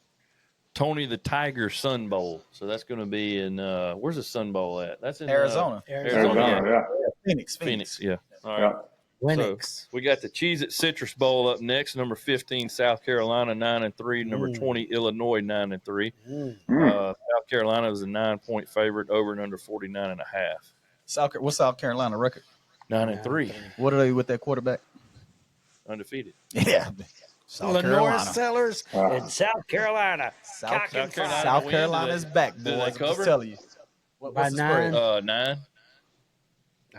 Tony the Tiger Sun Bowl. So that's going to be in where's the Sun Bowl at? That's in Arizona. Arizona, yeah. Phoenix. Yeah. All right. Yeah. Winix. So we got the Cheez-It Citrus Bowl up next. Number 15, South Carolina 9-3. Number 20, Illinois 9-3. South Carolina is a 9-point favorite, over and under 49.5. What's South Carolina record? 9-3, What are they with that quarterback? undefeated. Yeah. South Lenore Carolina. Sellers in South Carolina. South Carolina win. Carolina's back, do they boys. I'm cover? just telling you. By What's the spread? 9.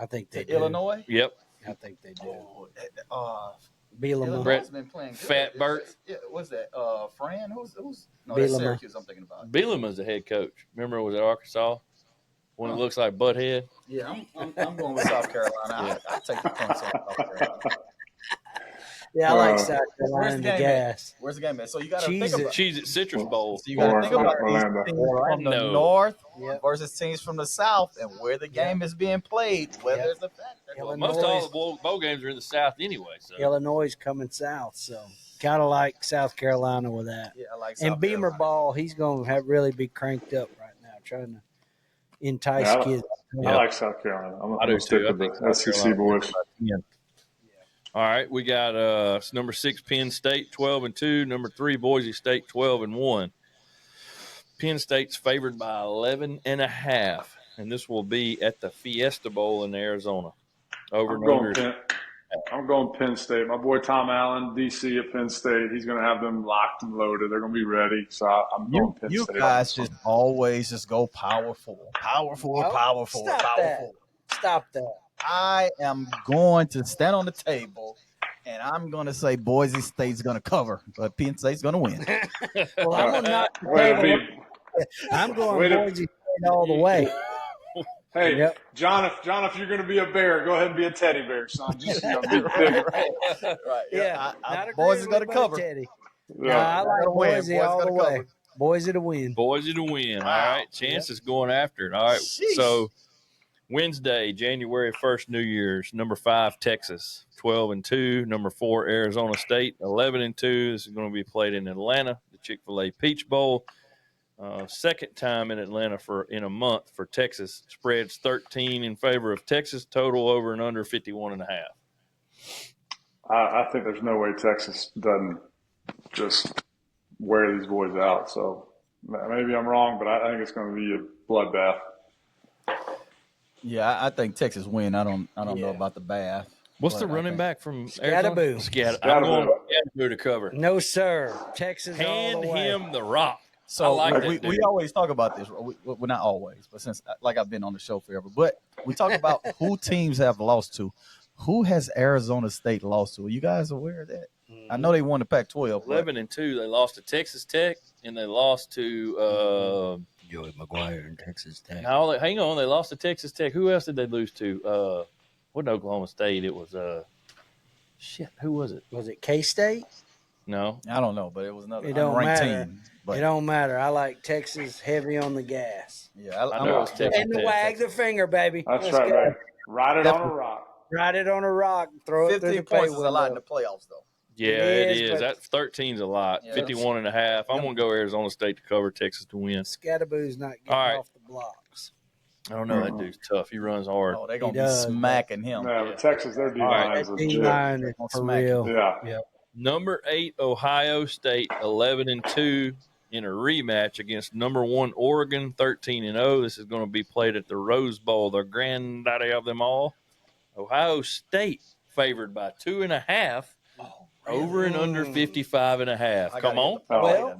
I think they do. Illinois? Yep. I think they do. Illinois Bielema. has been playing good. Fat Bert. Yeah, what's that? Fran? Who's? No, that's Bielema. Syracuse I'm thinking about. Bielema's the head coach. Remember, it was at Arkansas? One that looks like Butthead. Yeah, I'm going with South Carolina. I take the points on South Carolina. Yeah, I like South Where's Carolina the and game the gas. Where's the game at? So you got to Cheese think it. about. Cheez-It Citrus Bowl. So you got to think about these Orlando. teams from the No. north Yep. versus teams from the south, and where the game is being played. Whether there's a factor. Well, Illinois. most all the bowl games are in the South anyway. So Illinois is coming south, so kind of like South Carolina with that. Yeah, I like. And South Beamer Carolina. Ball, he's going to really be cranked up right now, trying to entice Yeah, kids. I like South Carolina. I'm I do going to stick too. I with think the South SEC Carolina- boys. All right, we got number 6 Penn State 12-2, number 3 Boise State 12-1. Penn State's favored by 11.5, and this will be at the Fiesta Bowl in Arizona. Over I'm and going under. I'm going Penn State. My boy Tom Allen, DC at Penn State. He's going to have them locked and loaded. They're going to be ready. So I'm going Penn You State. guys just always just go power forward. Power forward, Oh, power forward, stop power that. forward. Stop that. I am going to stand on the table and I'm going to say Boise State's going to cover, but Penn State's going to win. Well, I'm going to knock the Way to table. be- I'm going way to- Boise State all the way. Hey, Yep. John, if you're going to be a bear, go ahead and be a teddy bear, son. Just be big. Right. Yeah, I, not Boise agreeing going to with cover. Teddy. Yeah. Nah, I like Gotta win. Boise Boise all the gotta way. cover. Boise to win. Boise to win. All Wow. right, Chance is going after it. All right, Sheesh. so Wednesday, January 1st, New Year's, number 5 Texas 12-2, number 4 Arizona State 11-2. This is going to be played in Atlanta, the Chick-fil-A Peach Bowl. Second time in Atlanta in a month for Texas. Spreads 13 in favor of Texas. Total over and under 51.5. I think there's no way Texas doesn't just wear these boys out. So maybe I'm wrong, but I think it's going to be a bloodbath. Yeah, I think Texas win. I don't know Yeah. about the bath. What's But the I running think- back from Scatterboo. Arizona? I'm going Scatterboo to cover. No, sir. Texas Hand all the way. him the rock. So I like that we dude. always talk about this. Well, not always, but since like I've been on the show forever. But we talk about who teams have lost to. Who has Arizona State lost to? Are you guys aware of that? I know they won the Pac-12. but 11-2. They lost to Texas Tech and they lost to Joey McGuire in Texas Tech. hang on, they lost to Texas Tech. Who else did they lose to? Wasn't Oklahoma State? It was who was it? Was it K-State? No. I don't know, but it was another It don't unranked matter. team. But It don't matter. I like Texas heavy on the gas. yeah, I know it was Texas And the Tech. wag the finger, baby. That's Let's right, go. man. Ride it on a rock. Ride it on a rock. Throw it through 15 the pay points is a lot in window. the playoffs, though. Yeah, It it is, is. but- That 13's a lot. Yeah. 51.5. I'm going to go Arizona State to cover, Texas to win. Scatterboo's not getting All right. off the blocks. I don't know. That dude's tough. He runs hard. Oh, they're going to be does, smacking him. Yeah, but Texas, their D right. line is That legit. D-line is Don't for smack real. Yeah. Number 8 Ohio State 11-2 in a rematch against number 1 Oregon 13-0. This is going to be played at the Rose Bowl, the granddaddy of them all. Ohio State favored by 2.5, over and under 55.5. I Come gotta on. get the parlay.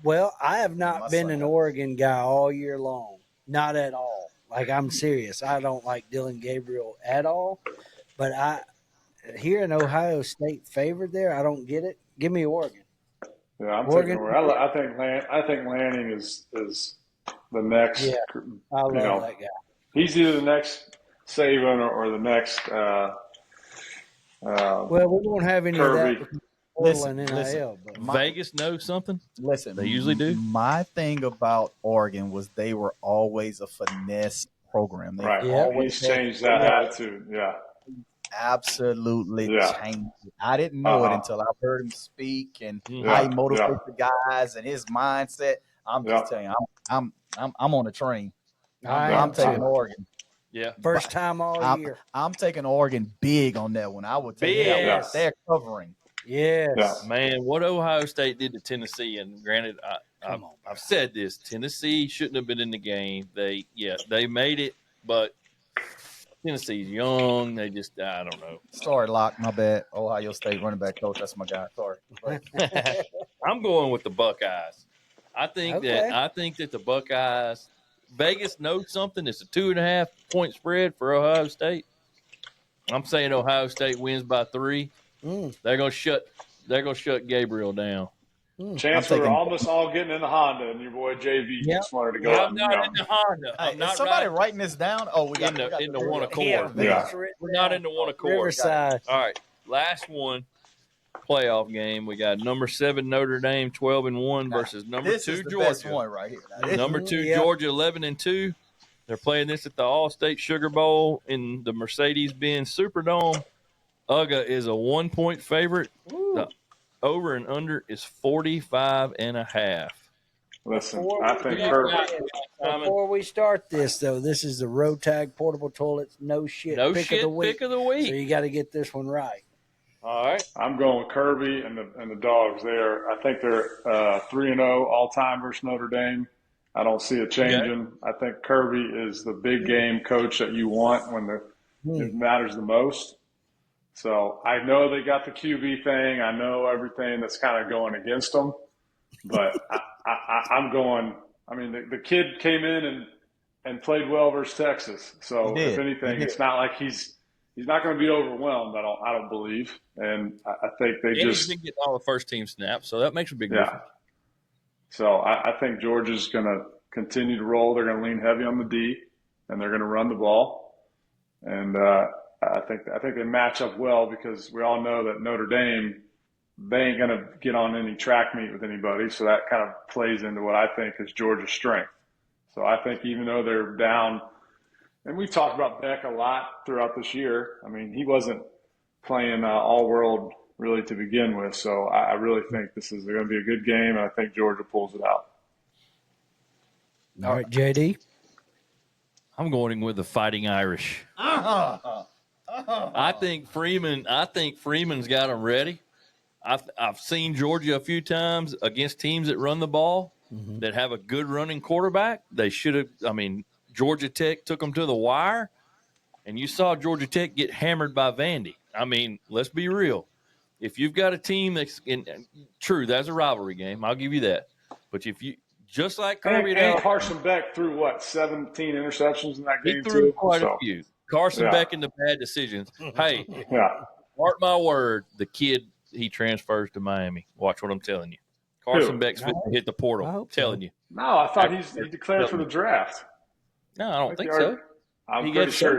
Well, I have not My been son an got it. Oregon guy all year long. Not at all. Like, I'm serious. I don't like Dylan Gabriel at all. But here in Ohio State favored there, I don't get it. Give me Oregon. Yeah, I'm Oregon. taking Oregon. I think Lanning is the next. Yeah. I love know, that guy. He's either the next Saban or the next. Well, we won't have any Kirby. of that with portal Listen, and NIL. But Vegas knows something? Listen, They usually do. My thing about Oregon was they were always a finesse program. They Right. Yeah. always He's changed that attitude. Yeah. absolutely changed it. I didn't know it until I heard him speak and how he motivates the guys and his mindset. I'm just telling you, I'm on the train. I'm taking Oregon. Yeah, First time all year. I'm taking Oregon big on that one. I would take that one. They're covering. Yes. Man, what Ohio State did to Tennessee, and granted, I've said this, Tennessee shouldn't have been in the game. They made it, but Tennessee's young. They just, I don't know. Sorry, Locke, my bad. Ohio State running back coach, that's my guy. Sorry. I'm going with the Buckeyes. I think that the Buckeyes, Vegas knows something. It's a 2.5 point spread for Ohio State. I'm saying Ohio State wins by 3. They're gonna shut Gabriel down. Chance, we're almost all getting in the Honda, and your boy JV just wanted to go out. I'm not in the Honda. I'm not somebody writing this down? Oh, we got in the one accord. We're not in the one accord. Riverside. All right, last one. Playoff game. We got number 7 Notre Dame 12-1 versus number 2 Georgia. Best one right here. Number 2 Georgia 11-2. They're playing this at the All-State Sugar Bowl in the Mercedes-Benz Superdome. UGA is a 1-point favorite. The over and under is 45.5. Listen, before we start this, though, this is the Road Tag Portable Toilets pick of the week. So you got to get this one right. All right. I'm going with Kirby and the Dogs there. I think they're 3-0 all-time versus Notre Dame. I don't see it changing. I think Kirby is the big game coach that you want when it matters the most. So I know they got the QB thing. I know everything that's kind of going against them. But I'm going – I mean, the kid came in and played well versus Texas. So if anything, it's not like he's not going to be overwhelmed, I don't believe. And I think he's been getting all the first-team snaps, so that makes a big difference. So I think Georgia's going to continue to roll. They're going to lean heavy on the D, and they're going to run the ball. And I think they match up well because we all know that Notre Dame, they ain't going to get on any track meet with anybody. So that kind of plays into what I think is Georgia's strength. So I think even though they're down, and we've talked about Beck a lot throughout this year. I mean, he wasn't playing all-world really to begin with. So I really think this is going to be a good game, and I think Georgia pulls it out. All right, JD. I'm going with the Fighting Irish. I think Freeman's got them ready. I've seen Georgia a few times against teams that run the ball, that have a good running quarterback. They should have. I mean, Georgia Tech took them to the wire, and you saw Georgia Tech get hammered by Vandy. I mean, let's be real. If you've got a team that's true, that's a rivalry game. I'll give you that. But if you just like Kirby and Carson Beck threw 17 interceptions in that game. He threw quite a few. Carson Beck into bad decisions. Hey, mark my word, the kid he transfers to Miami. Watch what I'm telling you. Carson Beck's fit to hit the portal. I'm telling you. No, I thought he declared for the draft. No, I don't think so. I'm pretty sure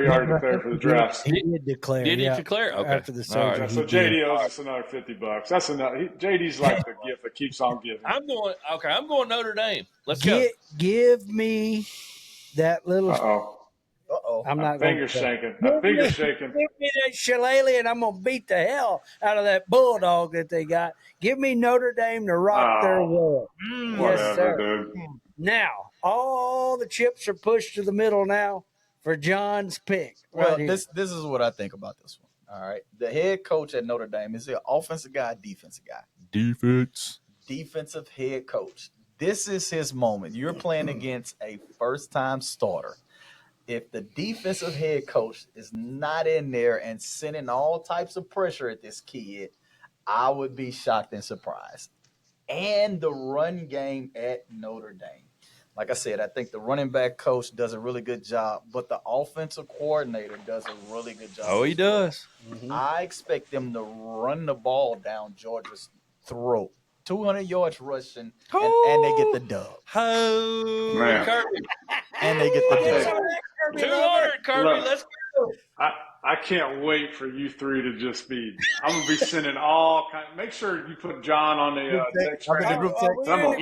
he already declared for the draft. He did declare. Did he declare? Okay. After the surgery. Right. So JD owes us another $50. That's enough. JD's like the gift that keeps on giving. I'm going Notre Dame. Let's go. Give me that little. Uh-oh. I'm not finger shaking. Finger shaking. Give me that shillelagh, and I'm gonna beat the hell out of that bulldog that they got. Give me Notre Dame to rock their world. Yes, sir. Dude. Now all the chips are pushed to the middle now for John's pick. Well, this is what I think about this one. All right, the head coach at Notre Dame is an offensive guy, defensive guy. Defensive head coach. This is his moment. You're playing against a first-time starter. If the defensive head coach is not in there and sending all types of pressure at this kid, I would be shocked and surprised. And the run game at Notre Dame. Like I said, I think the running back coach does a really good job, but the offensive coordinator does a really good job. Oh, he does. I expect them to run the ball down Georgia's throat. 200 yards rushing, and they get the dub. Man. Kirby. And they get the dub. 200, Kirby. Look, Let's go. I can't wait for you three to just be. I'm gonna be sending all kind. Make sure you put John on the text. I'm in the group text. I'm gonna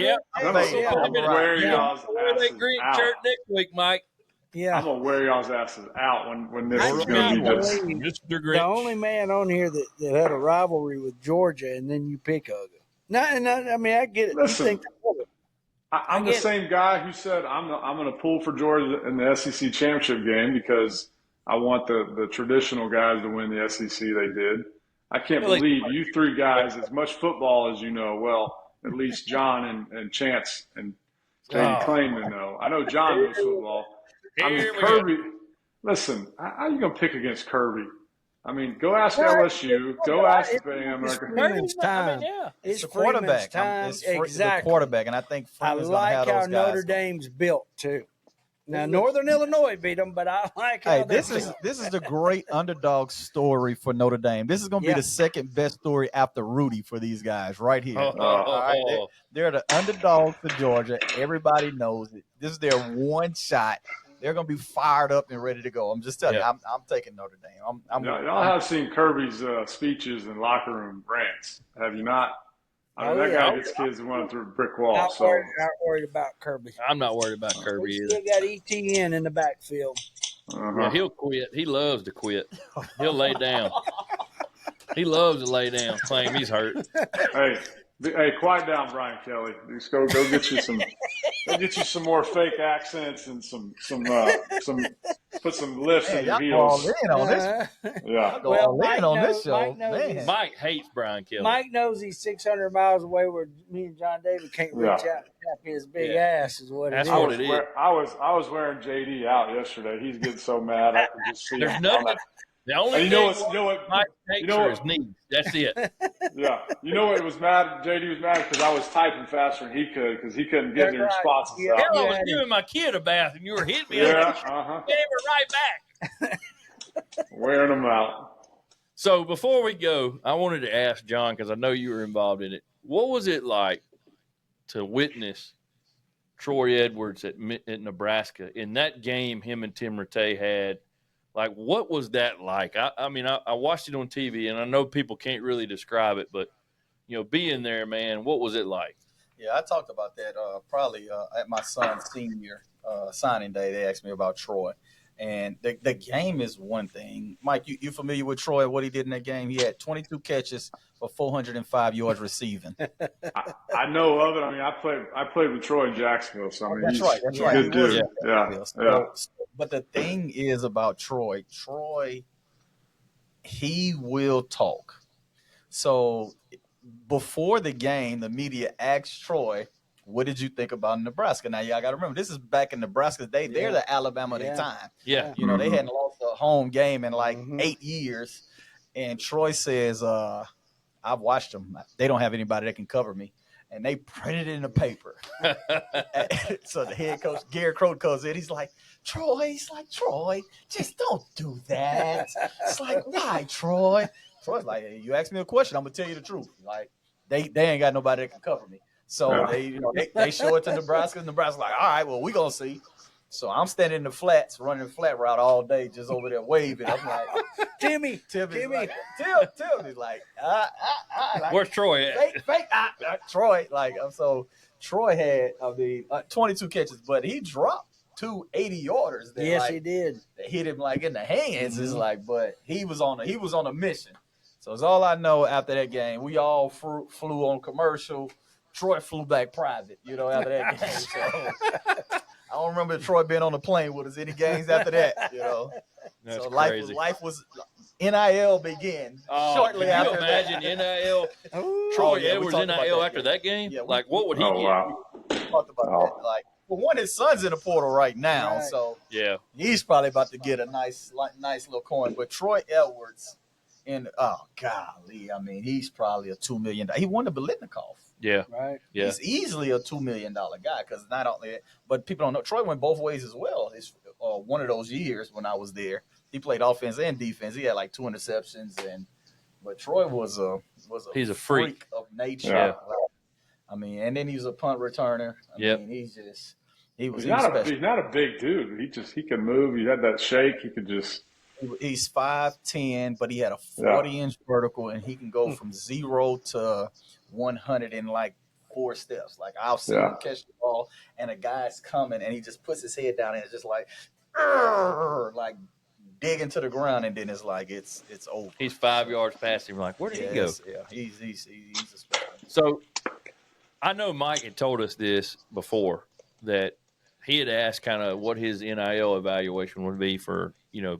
wear y'all's Wear that green shirt next week, Mike. Yeah. I'm gonna wear y'all's asses out when this is I gonna be cannot just. believe Mr. Grinch. the only man on here that had a rivalry with Georgia, and then you pick Uga. I mean, I get it. Listen, You think I'm the get it. same guy who said I'm going to pull for Georgia in the SEC championship game because I want the traditional guys to win the SEC. They did. I can't believe you three guys, as much football as you know, well, at least John and Chance and JD claim to know. I know John knows football. I mean, Kirby, listen, how are you going to pick against Kirby? I mean, go ask LSU. Go ask It's Freeman's time. It's the Freeman's quarterback. time. It's the Exactly. quarterback, and I think I Freeman's going to like have how those guys. Notre Dame's built too. Now Northern Illinois beat them, but I like how Hey, they're this is built. the great underdog story for Notre Dame. This is going to be the second best story after Rudy for these guys right here. All right? They're the underdogs for Georgia. Everybody knows it. This is their one shot. They're going to be fired up and ready to go. I'm just telling you, I'm taking Notre Dame. Y'all have seen Kirby's speeches and locker room rants, have you not? I mean, that guy gets kids running through a brick wall. Not So worried about Kirby. I'm not worried about Kirby We either. still got ETN in the backfield. Yeah, he'll quit. He loves to quit. He'll lay down. He loves to lay down, claim he's hurt. Hey, quiet down, Brian Kelly. Just go get you some more fake accents and some put some lifts in your heels. Yeah. Well, Mike hates Brian Kelly. Mike knows he's 600 miles away where me and John David can't reach out and tap his big ass is what That's it is. what it is. I was wearing JD out yesterday. He's getting so mad. I could just see There's him. nothing. The only And thing you know what? Mike takes are his knees. That's it. Yeah. You know what was mad? JD was mad because I was typing faster than he could because he couldn't get any responses out. Hell, I was giving my kid a bath and you were hitting me. Yeah. Gave it right back. Wearing them out. So before we go, I wanted to ask John, because I know you were involved in it. What was it like to witness Troy Edwards at Nebraska in that game him and Tim Rattay had? Like, what was that like? I mean, I watched it on TV, and I know people can't really describe it, but, you know, being there, man, what was it like? Yeah, I talked about that probably at my son's senior signing day. They asked me about Troy. And the game is one thing. Mike, you familiar with Troy, what he did in that game? He had 22 catches for 405 yards receiving. I know of it. I mean, I played with Troy in Jacksonville, so I mean, That's right. he's a good dude. Yeah. But the thing is about Troy, he will talk. So before the game, the media asked Troy, what did you think about Nebraska? Now, y'all got to remember, this is back in Nebraska's day. They're the Alabama of their time. Yeah. You know, they hadn't lost a home game in like 8 years. And Troy says, I've watched them. They don't have anybody that can cover me. And they printed it in the paper. So the head coach, Gary Crow, comes in. He's like, Troy, just don't do that. It's like, why, Troy? Troy's like, hey, you ask me a question, I'm going to tell you the truth. Like, they ain't got nobody that can cover me. So they show it to Nebraska. Nebraska's like, all right, well, we're going to see. So I'm standing in the flats, running the flat route all day, just over there waving. I'm like, Timmy. Like, Timmy's like, like, where's Troy at? Fake, Troy. Like, so Troy had, 22 catches, but he dropped 2 80-yarders. Yes, like, he did. They hit him like in the hands. It's like, but he was on a mission. So it's all I know after that game. We all flew on commercial. Troy flew back private, you know, after that game. So I don't remember Troy being on the plane with us any games after that, you know. That's so crazy. life was NIL began shortly after that. Imagine NIL. Troy Edwards NIL after that game? Yeah, like, what would he get? Wow. We talked about that. Like, for one, his son's in the portal right now, so he's probably about to get a nice little coin. But Troy Edwards, golly, I mean, he's probably a $2 million. He won the Biletnikoff. Yeah. Right. Yeah. He's easily a $2 million guy because not only, but people don't know Troy went both ways as well. It's one of those years when I was there, he played offense and defense. He had like 2 interceptions, but Troy was he's a freak of nature. Yeah. I mean, and then he was a punt returner. I mean, he's not a big dude. He can move. He had that shake. He could just. He's 5'10", but he had a 40-inch vertical, and he can go from 0 to 100 in like 4 steps. Like, I'll see him catch the ball, and a guy's coming, and he just puts his head down, and it's just like, like digging to the ground, and then it's like it's over. He's 5 yards past him. Like, where did he go? Yeah, he's a special. So I know Mike had told us this before, that he had asked kind of what his NIL evaluation would be for,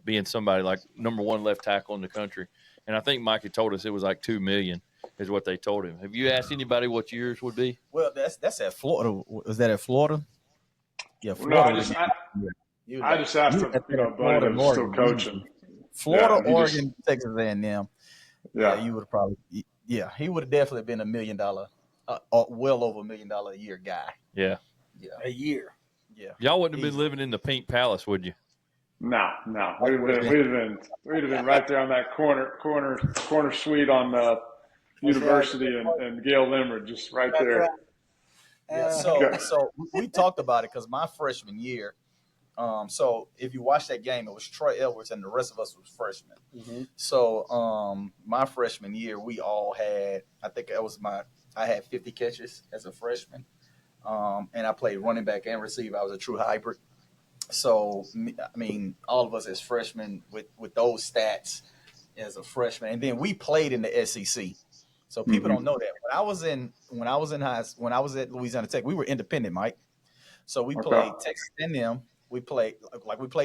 being somebody like number one left tackle in the country. And I think Mike had told us it was like $2 million is what they told him. Have you asked anybody what yours would be? Well, that's at Florida. Was that at Florida? Yeah, No, Florida. I just asked him, buddy, who's still coaching. Florida, Oregon, Texas A&M. Yeah. You would probably. Yeah, he would have definitely been $1 million, well over $1 million a year guy. Yeah. A year. Yeah. Y'all wouldn't have been living in the Pink Palace, would you? No. We'd have been right there on that corner suite on University and Gail Limerick, just right there. Yeah. So we talked about it because my freshman year. So if you watch that game, it was Troy Edwards and the rest of us was freshmen. Mm-hmm. So my freshman year, we all had. I think I had 50 catches as a freshman, and I played running back and receiver. I was a true hybrid. So, I mean, all of us as freshmen with those stats as a freshman, and then we played in the SEC. So people don't know that. When I was at Louisiana Tech, we were independent, Mike. So we played Texas A&M. We played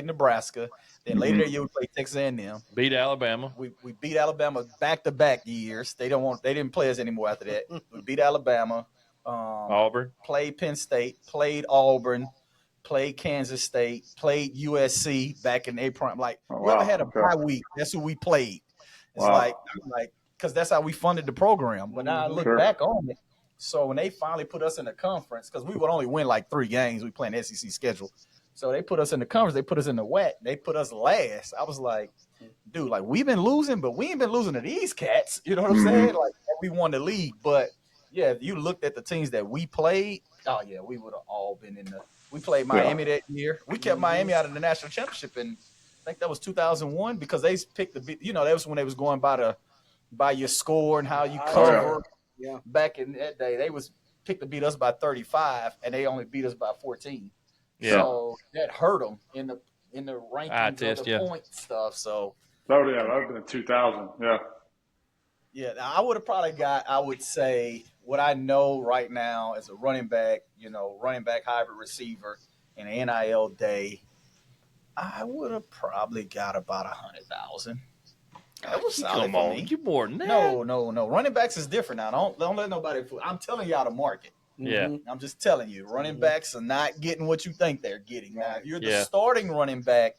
Nebraska. Then later that year we played Texas A&M. Beat Alabama. We beat Alabama back-to-back years. They didn't play us anymore after that. We beat Alabama. Auburn. Played Penn State. Played Auburn. Played Kansas State, played USC back in April. Like, whoever had a bye week, that's who we played. It's like, because that's how we funded the program. But now I look back on it. So when they finally put us in the conference, because we would only win like 3 games, we play an SEC schedule. So they put us in the conference, they put us in the WAC, they put us last. I was like, dude, like, we've been losing, but we ain't been losing to these cats. You know what I'm saying? Like, we won the league. But yeah, if you looked at the teams that we played, oh yeah, we would have all been in the. We played Miami that year. We kept Miami out of the national championship, and I think that was 2001 because they picked that was when they was going by your score and how you cover. Yeah. Back in that day, they was picked to beat us by 35, and they only beat us by 14. Yeah. So that hurt them in the rankings of the point stuff. So. Oh yeah, that would have been in 2000. Yeah. Yeah, I would have probably I would say what I know right now as a running back, running back hybrid receiver in an NIL day, I would have probably got about 100,000. That was solid. Come on, you more than that. No. Running backs is different now. Don't let nobody fool. I'm telling y'all the market. Yeah. I'm just telling you, running backs are not getting what you think they're getting. Now, if you're the starting running back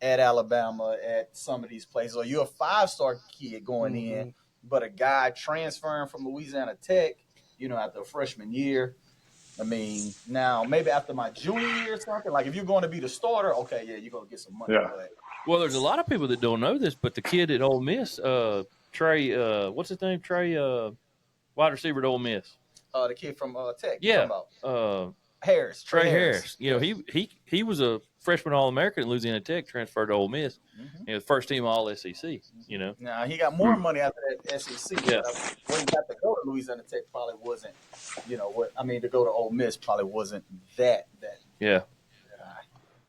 at Alabama, at some of these places, or you're a 5-star kid going in, but a guy transferring from Louisiana Tech, after a freshman year, I mean, now maybe after my junior year or something, like if you're going to be the starter, okay, yeah, you're going to get some money. Yeah. But, Well, there's a lot of people that don't know this, but the kid at Ole Miss, Trey, what's his name? Trey, wide receiver at Ole Miss. The kid from Tech. Yeah. Harris. Trey Harris. He was a freshman All-American at Louisiana Tech, transferred to Ole Miss. First team All-SEC, Now, he got more money after that SEC. Yeah. But when he got to go to Louisiana Tech, probably wasn't, to go to Ole Miss probably wasn't that. Yeah.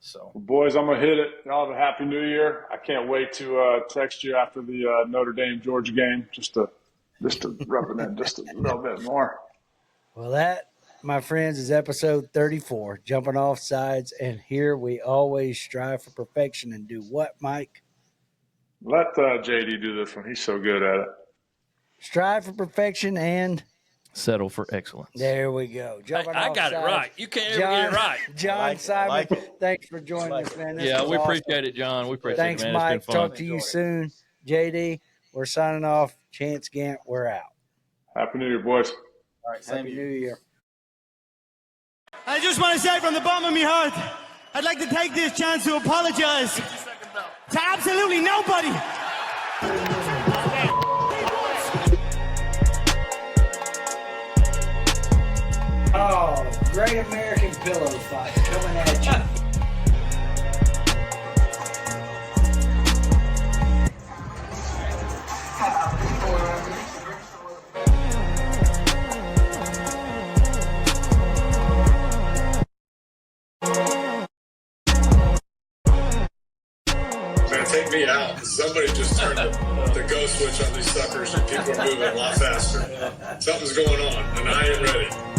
So, Boys, I'm going to hit it. Y'all have a happy new year. I can't wait to text you after the Notre Dame-Georgia game just to rub it in just a little bit more. Well, that, my friends, is episode 34, Jumping Off Sides. And here we always strive for perfection and do what, Mike? Let JD do this one. He's so good at it. Strive for perfection and settle for excellence. there we go. Jumping I off got sides. it right. You can't ever get it right. John Simon, thanks for joining us, man. This Yeah, was we awesome. appreciate it, John. We appreciate Thanks, it, man. Mike. It's been fun. Talk to you soon. JD, we're signing off. Chance Gant, we're out. Happy New Year, boys. all right, same Happy to New you. Year. I just want to say from the bottom of my heart, I'd like to take this chance to apologize to absolutely nobody. Oh, Great American Pillow Fight coming at you. Take me out. Somebody just turned the go switch on these suckers, and people are moving a lot faster. Something's going on, and I ain't ready.